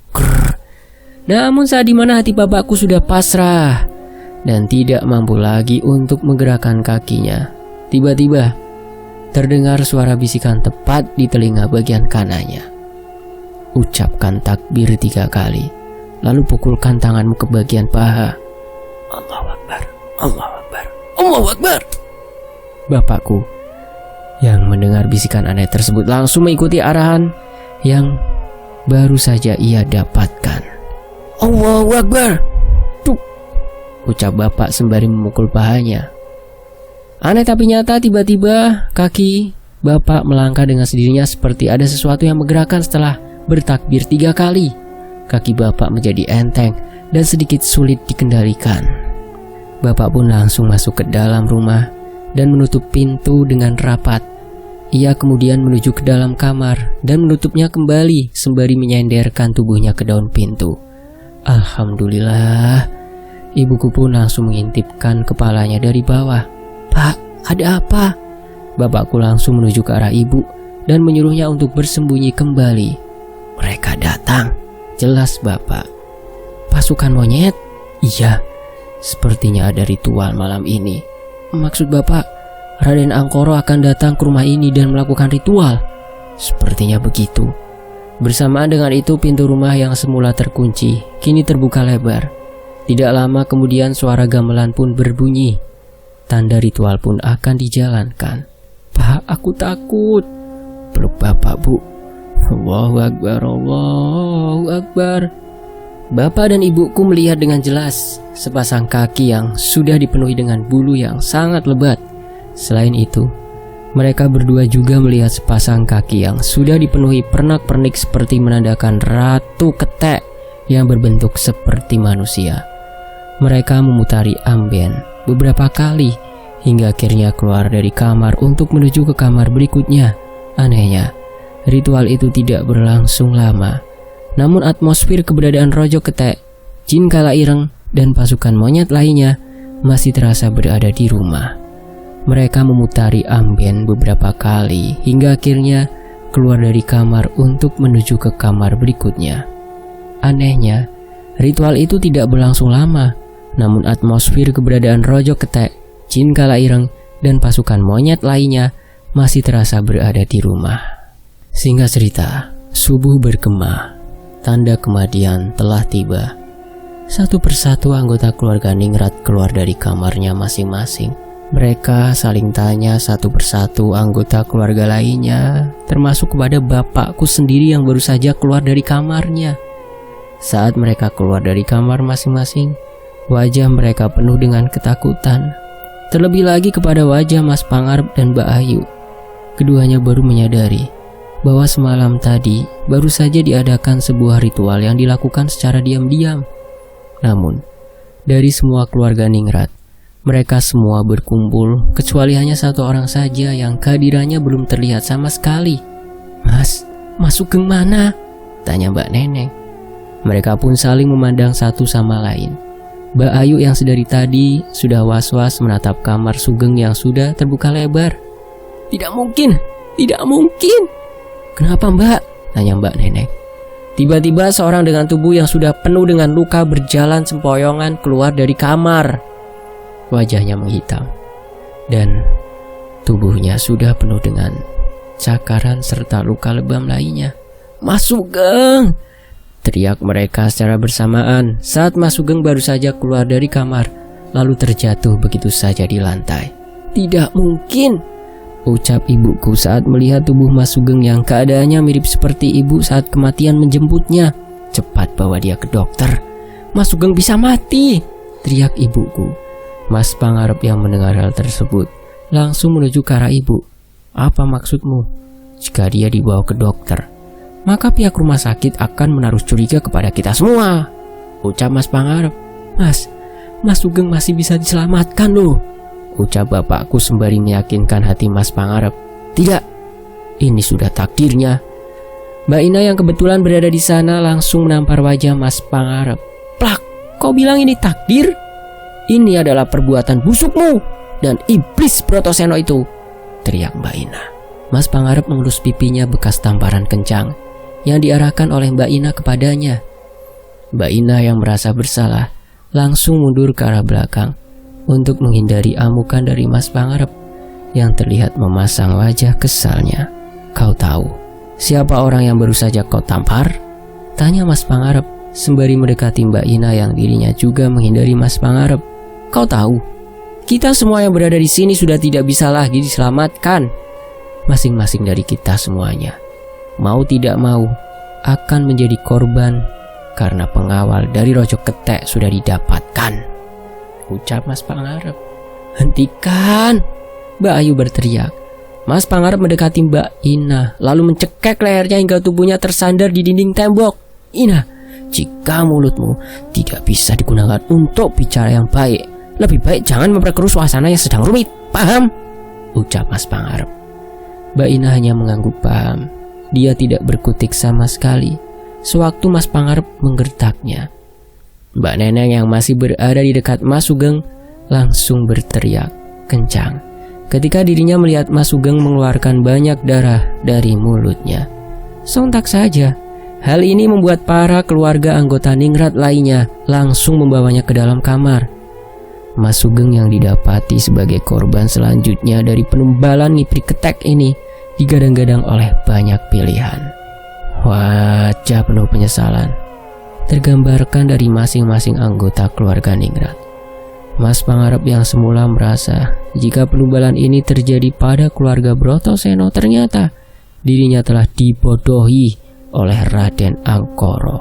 Namun saat dimana hati bapakku sudah pasrah dan tidak mampu lagi untuk menggerakkan kakinya, tiba-tiba terdengar suara bisikan tepat di telinga bagian kanannya. "Ucapkan takbir 3 kali, lalu pukulkan tanganmu ke bagian paha." "Allahu Akbar, Allahu Akbar, Allahu Akbar." Bapakku yang mendengar bisikan aneh tersebut langsung mengikuti arahan yang baru saja ia dapatkan. "Allahu Akbar," ucap bapak sembari memukul pahanya. Aneh tapi nyata, tiba-tiba kaki bapak melangkah dengan sendirinya seperti ada sesuatu yang menggerakkan. Setelah bertakbir 3 kali, kaki bapak menjadi enteng dan sedikit sulit dikendalikan. Bapak pun langsung masuk ke dalam rumah dan menutup pintu dengan rapat. Ia kemudian menuju ke dalam kamar dan menutupnya kembali sembari menyenderkan tubuhnya ke daun pintu. Alhamdulillah, ibuku pun langsung mengintipkan kepalanya dari bawah. "Pak, ada apa?" Bapakku langsung menuju ke arah ibu dan menyuruhnya untuk bersembunyi kembali. "Mereka datang," jelas bapak. "Pasukan monyet?" "Iya, sepertinya ada ritual malam ini." "Maksud bapak, Raden Angkoro akan datang ke rumah ini dan melakukan ritual?" "Sepertinya begitu." Bersamaan dengan itu, pintu rumah yang semula terkunci kini terbuka lebar. Tidak lama kemudian suara gamelan pun berbunyi. Tanda ritual pun akan dijalankan. "Pak, aku takut." "Peluk bapak, Bu." "Allahu Akbar, Allahu Akbar." Bapak dan ibuku melihat dengan jelas sepasang kaki yang sudah dipenuhi dengan bulu yang sangat lebat. Selain itu, mereka berdua juga melihat sepasang kaki yang sudah dipenuhi pernak-pernik seperti menandakan ratu ketek yang berbentuk seperti manusia. Mereka memutari amben beberapa kali hingga akhirnya keluar dari kamar untuk menuju ke kamar berikutnya. Anehnya, ritual itu tidak berlangsung lama. Namun atmosfer keberadaan Rojo Ketek, Jin Kala Ireng, dan pasukan monyet lainnya masih terasa berada di rumah. Mereka memutari amben beberapa kali hingga akhirnya keluar dari kamar untuk menuju ke kamar berikutnya. Anehnya, ritual itu tidak berlangsung lama. Namun atmosfer keberadaan Rojo Ketek, Jin Kala Ireng, dan pasukan monyet lainnya masih terasa berada di rumah. Singkat cerita, subuh bergema. Tanda kematian telah tiba. Satu persatu anggota keluarga Ningrat keluar dari kamarnya masing-masing. Mereka saling tanya satu persatu anggota keluarga lainnya, termasuk kepada bapakku sendiri yang baru saja keluar dari kamarnya. Saat mereka keluar dari kamar masing-masing, wajah mereka penuh dengan ketakutan. Terlebih lagi kepada wajah Mas Pangarep dan Mbak Ayu. Keduanya baru menyadari bahwa semalam tadi baru saja diadakan sebuah ritual yang dilakukan secara diam-diam. Namun, dari semua keluarga Ningrat, mereka semua berkumpul kecuali hanya satu orang saja yang kehadirannya belum terlihat sama sekali. Mas Sugeng mana?" tanya Mbak Neneng. Mereka pun saling memandang satu sama lain. Mbak Ayu yang sedari tadi sudah was-was menatap kamar Sugeng yang sudah terbuka lebar. Tidak mungkin. Kenapa Mbak?" tanya Mbak Neneng. Tiba-tiba seorang dengan tubuh yang sudah penuh dengan luka berjalan sempoyongan keluar dari kamar. Wajahnya menghitam dan tubuhnya sudah penuh dengan cakaran serta luka lebam lainnya. "Mas Sugeng!" teriak mereka secara bersamaan saat Mas Sugeng baru saja keluar dari kamar lalu terjatuh begitu saja di lantai. "Tidak mungkin!" ucap ibuku saat melihat tubuh Mas Sugeng yang keadaannya mirip seperti ibu saat kematian menjemputnya. "Cepat bawa dia ke dokter. Mas Sugeng bisa mati!" teriak ibuku. Mas Pangarep yang mendengar hal tersebut langsung menuju ke arah ibu. "Apa maksudmu? Jika dia dibawa ke dokter, maka pihak rumah sakit akan menaruh curiga kepada kita semua," ucap Mas Pangarep. Mas Sugeng masih bisa diselamatkan loh," ucap bapakku sembari meyakinkan hati Mas Pangarep. "Tidak, ini sudah takdirnya." Mbak Ina yang kebetulan berada di sana langsung menampar wajah Mas Pangarep. "Plak, kau bilang ini takdir? Ini adalah perbuatan busukmu dan iblis Brotoseno itu," teriak Mbak Ina. Mas Pangarep mengelus pipinya bekas tamparan kencang yang diarahkan oleh Mbak Ina kepadanya. Mbak Ina yang merasa bersalah langsung mundur ke arah belakang untuk menghindari amukan dari Mas Pangarep yang terlihat memasang wajah kesalnya. "Kau tahu siapa orang yang baru saja kau tampar?" tanya Mas Pangarep sembari mendekati Mbak Ina yang dirinya juga menghindari Mas Pangarep. "Kau tahu, kita semua yang berada di sini sudah tidak bisa lagi diselamatkan. Masing-masing dari kita semuanya, mau tidak mau, akan menjadi korban karena pengawal dari Rojo Ketek sudah didapatkan," ucap Mas Pangarep. "Hentikan!" Mbak Ayu berteriak. Mas Pangarep mendekati Mbak Ina lalu mencekek lehernya hingga tubuhnya tersandar di dinding tembok. "Ina, jika mulutmu tidak bisa digunakan untuk bicara yang baik, lebih baik jangan memperkeruh suasana yang sedang rumit, paham?" ucap Mas Pangarep. Mbak Ina hanya mengangguk paham. Dia tidak berkutik sama sekali sewaktu Mas Pangarep menggertaknya. Mbak Neneng yang masih berada di dekat Mas Sugeng langsung berteriak kencang ketika dirinya melihat Mas Sugeng mengeluarkan banyak darah dari mulutnya. Sontak saja, hal ini membuat para keluarga anggota Ningrat lainnya langsung membawanya ke dalam kamar. Mas Sugeng yang didapati sebagai korban selanjutnya dari penumbalan Nyipri Ketek ini digadang-gadang oleh banyak pilihan. Wajah penuh penyesalan tergambarkan dari masing-masing anggota keluarga Ningrat. Mas Pangarep yang semula merasa jika penumbalan ini terjadi pada keluarga Brotoseno, ternyata dirinya telah dibodohi oleh Raden Angkoro.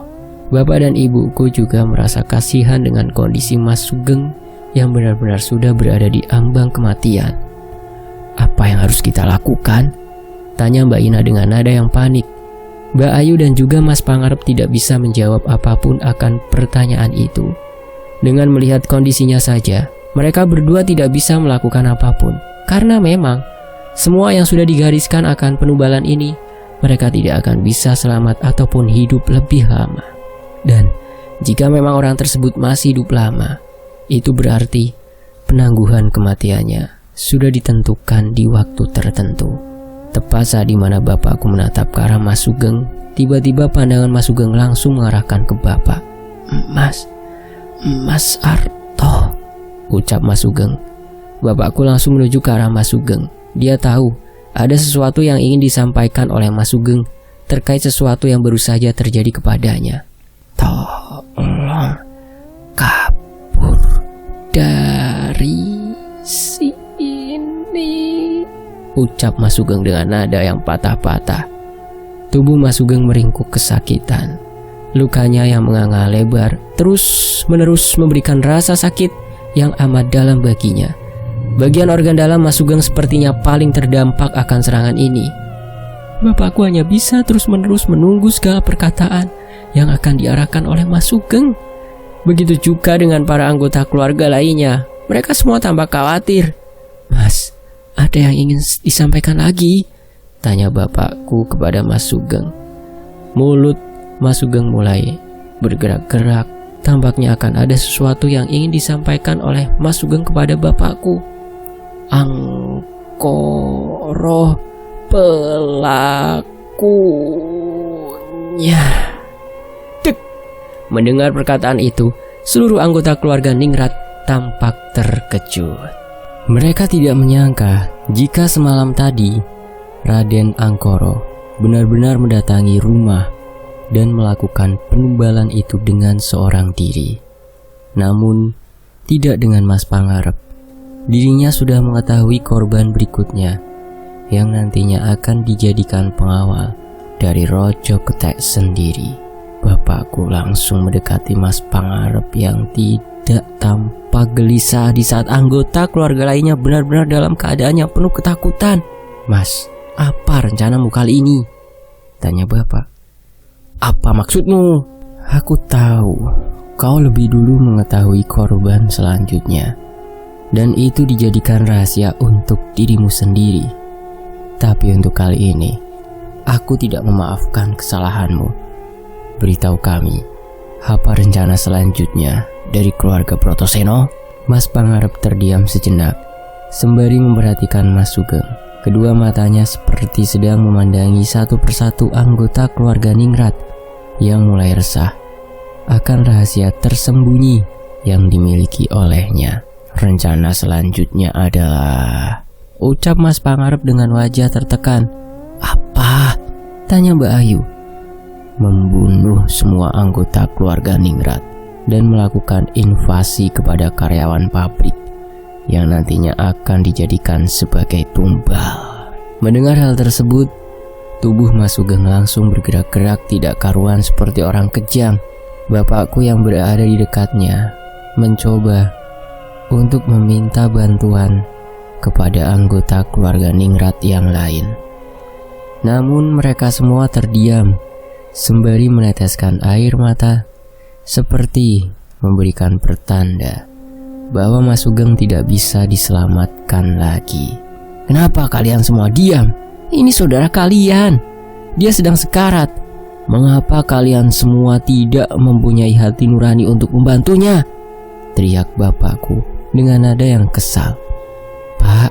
Bapak dan ibuku juga merasa kasihan dengan kondisi Mas Sugeng yang benar-benar sudah berada di ambang kematian. "Apa yang harus kita lakukan?" tanya Mbak Ina dengan nada yang panik. Mbak Ayu dan juga Mas Pangarep tidak bisa menjawab apapun akan pertanyaan itu. Dengan melihat kondisinya saja, mereka berdua tidak bisa melakukan apapun. Karena memang semua yang sudah digariskan akan penubalan ini, mereka tidak akan bisa selamat ataupun hidup lebih lama. Dan jika memang orang tersebut masih hidup lama, itu berarti penangguhan kematiannya sudah ditentukan di waktu tertentu. Tepat saat dimana bapakku menatap ke arah Mas Sugeng, tiba-tiba pandangan Mas Sugeng langsung mengarahkan ke bapak. Mas Arto," ucap Mas Sugeng. Bapakku langsung menuju ke arah Mas Sugeng. Dia tahu ada sesuatu yang ingin disampaikan oleh Mas Sugeng terkait sesuatu yang baru saja terjadi kepadanya. "Tolong kabur dari sini," ucap Mas Sugeng dengan nada yang patah-patah. Tubuh Mas Sugeng meringkuk kesakitan. Lukanya yang menganga lebar terus-menerus memberikan rasa sakit yang amat dalam baginya. Bagian organ dalam Mas Sugeng sepertinya paling terdampak akan serangan ini. Bapakku hanya bisa terus-menerus menunggu segala perkataan yang akan diarahkan oleh Mas Sugeng. Begitu juga dengan para anggota keluarga lainnya. Mereka semua tampak khawatir. "Mas, ada yang ingin disampaikan lagi?" tanya bapakku kepada Mas Sugeng. Mulut Mas Sugeng mulai bergerak-gerak. Tampaknya akan ada sesuatu yang ingin disampaikan oleh Mas Sugeng kepada bapakku. "Angkoro pelakunya." Dek! Mendengar perkataan itu, seluruh anggota keluarga Ningrat tampak terkejut. Mereka tidak menyangka jika semalam tadi Raden Angkoro benar-benar mendatangi rumah dan melakukan penumbalan itu dengan seorang diri. Namun tidak dengan Mas Pangarep. Dirinya sudah mengetahui korban berikutnya yang nantinya akan dijadikan pengawal dari Rojo Ketek sendiri. Bapakku langsung mendekati Mas Pangarep yang tidak tampak gelisah di saat anggota keluarga lainnya benar-benar dalam keadaan yang penuh ketakutan. "Mas, apa rencanamu kali ini?" tanya bapak. "Apa maksudmu?" "Aku tahu kau lebih dulu mengetahui korban selanjutnya, dan itu dijadikan rahasia untuk dirimu sendiri. Tapi untuk kali ini, aku tidak memaafkan kesalahanmu. Beritahu kami, apa rencana selanjutnya dari keluarga Brotoseno?" Mas Pangarep terdiam sejenak, sembari memperhatikan Mas Sugeng. Kedua matanya seperti sedang memandangi satu persatu anggota keluarga Ningrat yang mulai resah akan rahasia tersembunyi yang dimiliki olehnya. "Rencana selanjutnya adalah," ucap Mas Pangarep dengan wajah tertekan. "Apa?" tanya Mbak Ayu. "Membunuh semua anggota keluarga Ningrat dan melakukan invasi kepada karyawan pabrik yang nantinya akan dijadikan sebagai tumbal." Mendengar hal tersebut, tubuh Mas Sugeng langsung bergerak-gerak tidak karuan seperti orang kejam. Bapakku yang berada di dekatnya mencoba untuk meminta bantuan kepada anggota keluarga Ningrat yang lain. Namun mereka semua terdiam sembari meneteskan air mata seperti memberikan pertanda bahwa Mas Sugeng tidak bisa diselamatkan lagi. "Kenapa kalian semua diam? Ini saudara kalian. Dia sedang sekarat. Mengapa kalian semua tidak mempunyai hati nurani untuk membantunya?" teriak bapakku dengan nada yang kesal. "Pak,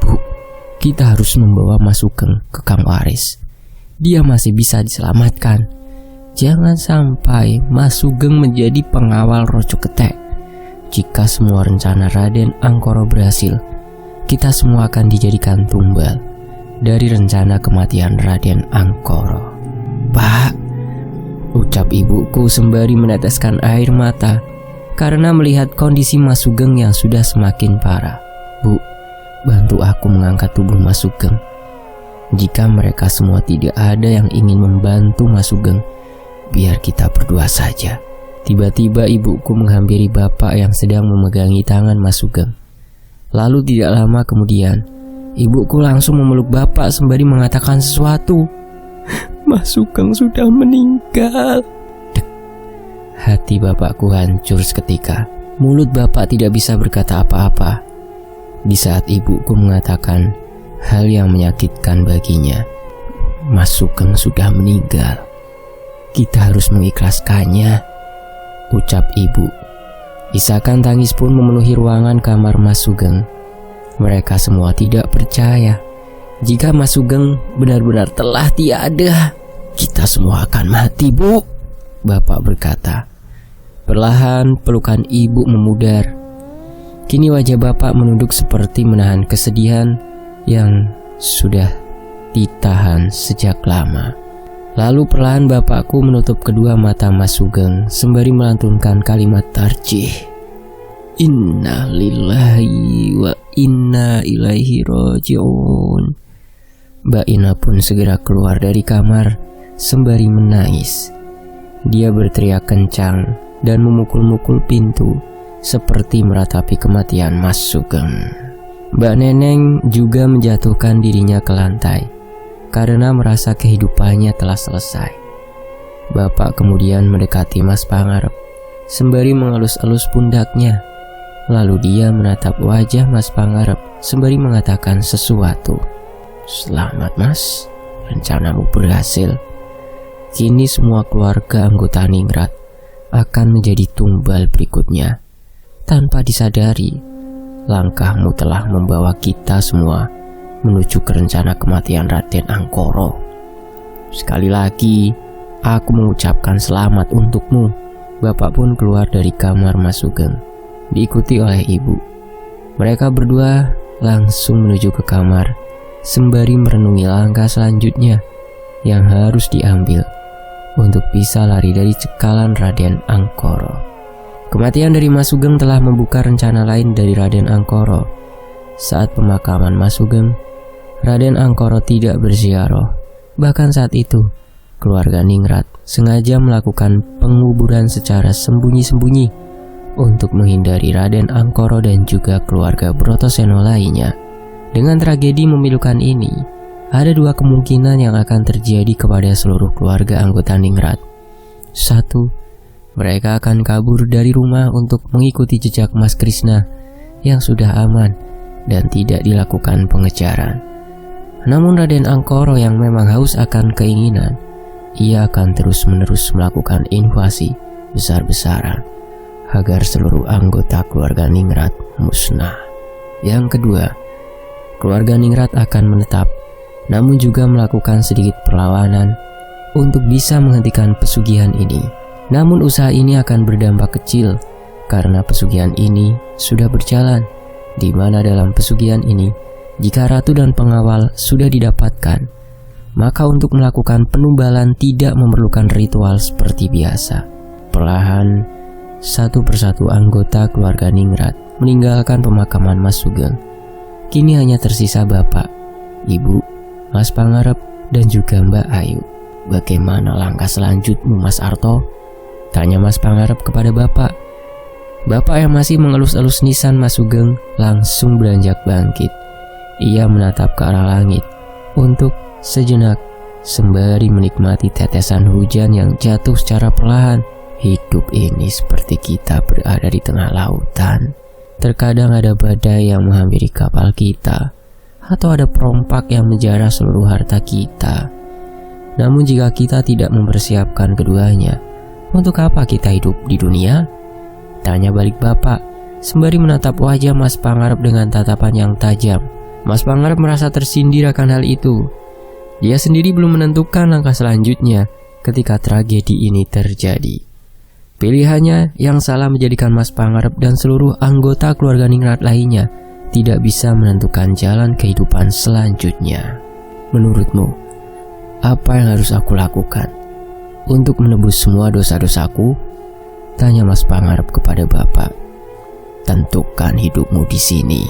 Bu, kita harus membawa Mas Sugeng ke Kang Waris. Dia masih bisa diselamatkan. Jangan sampai Mas Sugeng menjadi pengawal Rojo Ketek. Jika semua rencana Raden Angkoro berhasil, kita semua akan dijadikan tumbal dari rencana kematian Raden Angkoro." "Pak," ucap ibuku sembari meneteskan air mata karena melihat kondisi Mas Sugeng yang sudah semakin parah. "Bu, bantu aku mengangkat tubuh Mas Sugeng. Jika mereka semua tidak ada yang ingin membantu Mas Sugeng, biar kita berdua saja." Tiba-tiba ibuku menghampiri bapak yang sedang memegangi tangan Mas Sugeng. Lalu tidak lama kemudian, ibuku langsung memeluk bapak sembari mengatakan sesuatu. "Mas Sugeng sudah meninggal." Dek. Hati bapakku hancur seketika. Mulut bapak tidak bisa berkata apa-apa di saat ibuku mengatakan hal yang menyakitkan baginya. "Mas Sugeng sudah meninggal. Kita harus mengikhlaskannya," ucap ibu. Isakan tangis pun memenuhi ruangan kamar Mas Sugeng. Mereka semua tidak percaya jika Mas Sugeng benar-benar telah tiada. "Kita semua akan mati, Bu," bapak berkata. Perlahan pelukan ibu memudar. Kini wajah bapak menunduk seperti menahan kesedihan yang sudah ditahan sejak lama. Lalu perlahan bapakku menutup kedua mata Mas Sugeng sembari melantunkan kalimat tarjih. "Inna lillahi wa inna ilaihi raji'un." Mbak Ina pun segera keluar dari kamar sembari menangis. Dia berteriak kencang dan memukul-mukul pintu seperti meratapi kematian Mas Sugeng. Mbak Neneng juga menjatuhkan dirinya ke lantai karena merasa kehidupannya telah selesai. Bapak kemudian mendekati Mas Pangarep sembari mengelus-elus pundaknya. Lalu dia menatap wajah Mas Pangarep sembari mengatakan sesuatu. "Selamat Mas, rencanamu berhasil. Kini semua keluarga anggota Ningrat akan menjadi tumbal berikutnya. Tanpa disadari, langkahmu telah membawa kita semua menuju ke rencana kematian Raden Angkoro. Sekali lagi, aku mengucapkan selamat untukmu." Bapak pun keluar dari kamar Mas Sugeng, diikuti oleh ibu. Mereka berdua langsung menuju ke kamar, sembari merenungi langkah selanjutnya yang harus diambil untuk bisa lari dari cekalan Raden Angkoro. Kematian dari Mas Sugeng telah membuka rencana lain dari Raden Angkoro. Saat pemakaman Mas Sugeng, Raden Angkoro tidak berziarah. Bahkan saat itu, keluarga Ningrat sengaja melakukan penguburan secara sembunyi-sembunyi untuk menghindari Raden Angkoro dan juga keluarga Brotoseno lainnya. Dengan tragedi memilukan ini, ada dua kemungkinan yang akan terjadi kepada seluruh keluarga anggota Ningrat. 1. Mereka akan kabur dari rumah untuk mengikuti jejak Mas Krishna yang sudah aman dan tidak dilakukan pengejaran. Namun Raden Angkoro yang memang haus akan keinginan, ia akan terus-menerus melakukan invasi besar-besaran agar seluruh anggota keluarga Ningrat musnah. Yang kedua, keluarga Ningrat akan menetap, namun juga melakukan sedikit perlawanan untuk bisa menghentikan pesugihan ini. Namun usaha ini akan berdampak kecil karena pesugihan ini sudah berjalan, di mana dalam pesugihan ini, jika ratu dan pengawal sudah didapatkan, maka untuk melakukan penumbalan tidak memerlukan ritual seperti biasa. Perlahan, satu persatu anggota keluarga Ningrat meninggalkan pemakaman Mas Sugeng. Kini hanya tersisa bapak, ibu, Mas Pangarep, dan juga Mbak Ayu. "Bagaimana langkah selanjutmu, Mas Arto?" tanya Mas Pangarep kepada bapak. Bapak yang masih mengelus-elus nisan Mas Sugeng langsung beranjak bangkit. Ia menatap ke arah langit untuk sejenak sembari menikmati tetesan hujan yang jatuh secara perlahan. "Hidup ini seperti kita berada di tengah lautan. Terkadang ada badai yang menghampiri kapal kita, atau ada perompak yang menjarah seluruh harta kita. Namun jika kita tidak mempersiapkan keduanya, untuk apa kita hidup di dunia?" tanya balik bapak sembari menatap wajah Mas Pangarep dengan tatapan yang tajam. Mas Pangarep merasa tersindir akan hal itu. Dia sendiri belum menentukan langkah selanjutnya ketika tragedi ini terjadi. Pilihannya yang salah menjadikan Mas Pangarep dan seluruh anggota keluarga Ningrat lainnya tidak bisa menentukan jalan kehidupan selanjutnya. "Menurutmu, apa yang harus aku lakukan untuk menebus semua dosa-dosaku?" tanya Mas Pangarep kepada bapak. "Tentukan hidupmu di sini,"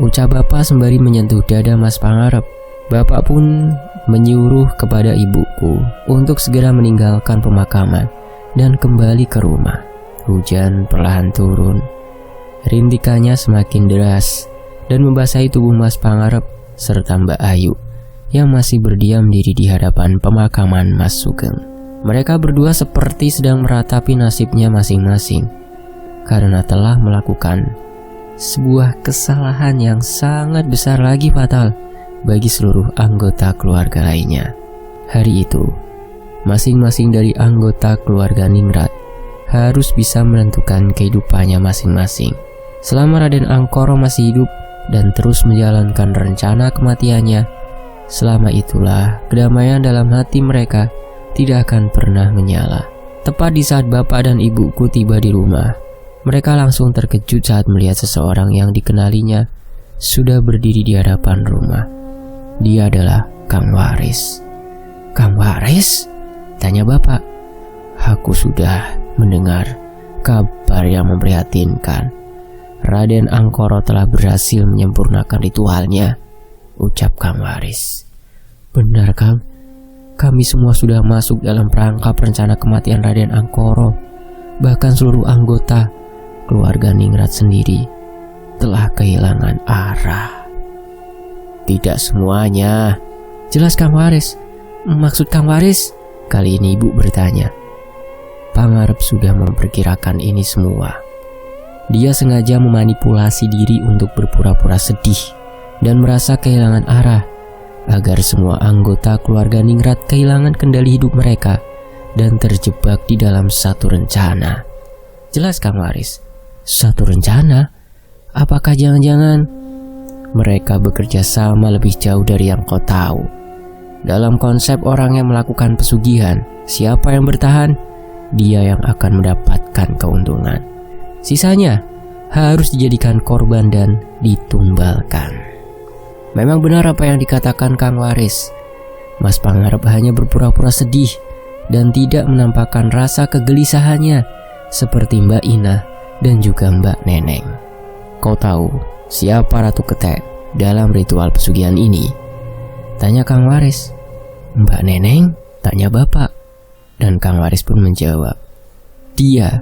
ucap bapak sembari menyentuh dada Mas Pangarep. Bapak pun menyuruh kepada ibuku untuk segera meninggalkan pemakaman dan kembali ke rumah. Hujan perlahan turun. Rintikannya semakin deras dan membasahi tubuh Mas Pangarep serta Mbak Ayu yang masih berdiam diri di hadapan pemakaman Mas Sugeng. Mereka berdua seperti sedang meratapi nasibnya masing-masing karena telah melakukan sebuah kesalahan yang sangat besar lagi fatal bagi seluruh anggota keluarga lainnya. Hari itu, masing-masing dari anggota keluarga Ningrat harus bisa menentukan kehidupannya masing-masing. Selama Raden Angkoro masih hidup dan terus menjalankan rencana kematiannya, selama itulah kedamaian dalam hati mereka tidak akan pernah menyala. Tepat di saat bapak dan ibuku tiba di rumah, mereka langsung terkejut saat melihat seseorang yang dikenalinya sudah berdiri di hadapan rumah. Dia adalah Kang Waris. "Kang Waris?" tanya bapak. "Aku sudah mendengar kabar yang memprihatinkan. Raden Angkoro telah berhasil menyempurnakan ritualnya," ucap Kang Waris. "Benar, Kang. Kami semua sudah masuk dalam perangkap rencana kematian Raden Angkoro. Bahkan seluruh anggota keluarga Ningrat sendiri telah kehilangan arah." "Tidak semuanya," jelas Kang Waris. "Maksud Kang Waris?" Kali ini ibu bertanya. Pangarep sudah memperkirakan ini semua. Dia sengaja memanipulasi diri untuk berpura-pura sedih dan merasa kehilangan arah agar semua anggota keluarga Ningrat kehilangan kendali hidup mereka dan terjebak di dalam satu rencana. Jelas Kang Waris. "Satu rencana? Apakah jangan-jangan mereka bekerja sama lebih jauh dari yang kau tahu? Dalam konsep orang yang melakukan pesugihan, siapa yang bertahan, dia yang akan mendapatkan keuntungan. Sisanya harus dijadikan korban dan ditumbalkan." Memang benar apa yang dikatakan Kang Waris. Mas Pangarep hanya berpura-pura sedih dan tidak menampakkan rasa kegelisahannya seperti Mbak Ina dan juga Mbak Neneng. "Kau tahu siapa Ratu Ketek dalam ritual pesugihan ini?" tanya Kang Waris. "Mbak Neneng?" tanya bapak. Dan Kang Waris pun menjawab, Dia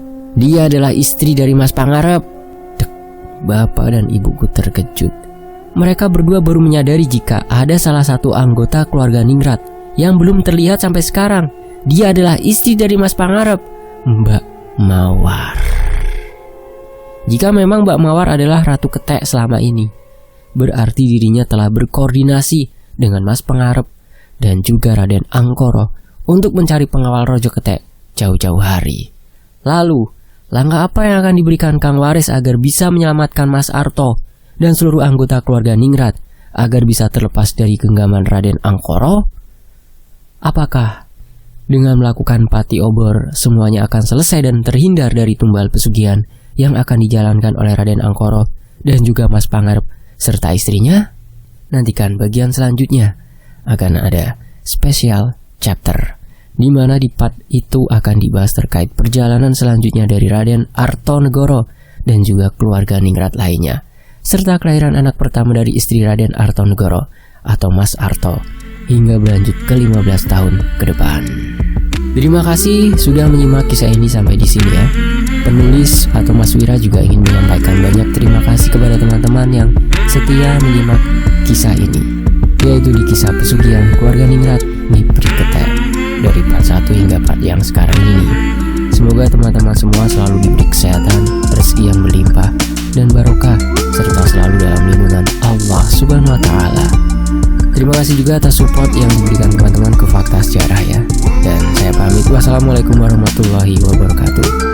adalah istri dari Mas Pangarep." Bapak dan ibuku terkejut. Mereka berdua baru menyadari jika ada salah satu anggota keluarga Ningrat yang belum terlihat sampai sekarang. Dia adalah istri dari Mas Pangarep, Mbak Mawar. Jika memang Mbak Mawar adalah Ratu Ketek selama ini, berarti dirinya telah berkoordinasi dengan Mas Pangarep dan juga Raden Angkoro untuk mencari pengawal Rojo Ketek jauh-jauh hari. Lalu, langkah apa yang akan diberikan Kang Waris agar bisa menyelamatkan Mas Arto dan seluruh anggota keluarga Ningrat agar bisa terlepas dari genggaman Raden Angkoro? Apakah dengan melakukan pati obor semuanya akan selesai dan terhindar dari tumbal pesugihan yang akan dijalankan oleh Raden Angkoro dan juga Mas Pangarep serta istrinya? Nantikan bagian selanjutnya, akan ada special chapter di mana di part itu akan dibahas terkait perjalanan selanjutnya dari Raden Artonegoro dan juga keluarga Ningrat lainnya, serta kelahiran anak pertama dari istri Raden Artonegoro atau Mas Arto hingga berlanjut ke 15 tahun ke depan. Terima kasih sudah menyimak kisah ini sampai di sini ya. Penulis atau Mas Wira juga ingin menyampaikan banyak terima kasih kepada teman-teman yang setia menyimak kisah ini, yaitu di kisah pesugihan keluarga Ningrat Ngipri Ketek dari part 1 hingga part yang sekarang ini. Semoga teman-teman semua selalu diberi kesehatan, rezeki yang berlimpah dan barokah, serta selalu dalam lindungan Allah Subhanahu wa Ta'ala. Terima kasih juga atas support yang diberikan teman-teman ke Fakta Sejarah ya. Dan saya pamit, wassalamualaikum warahmatullahi wabarakatuh.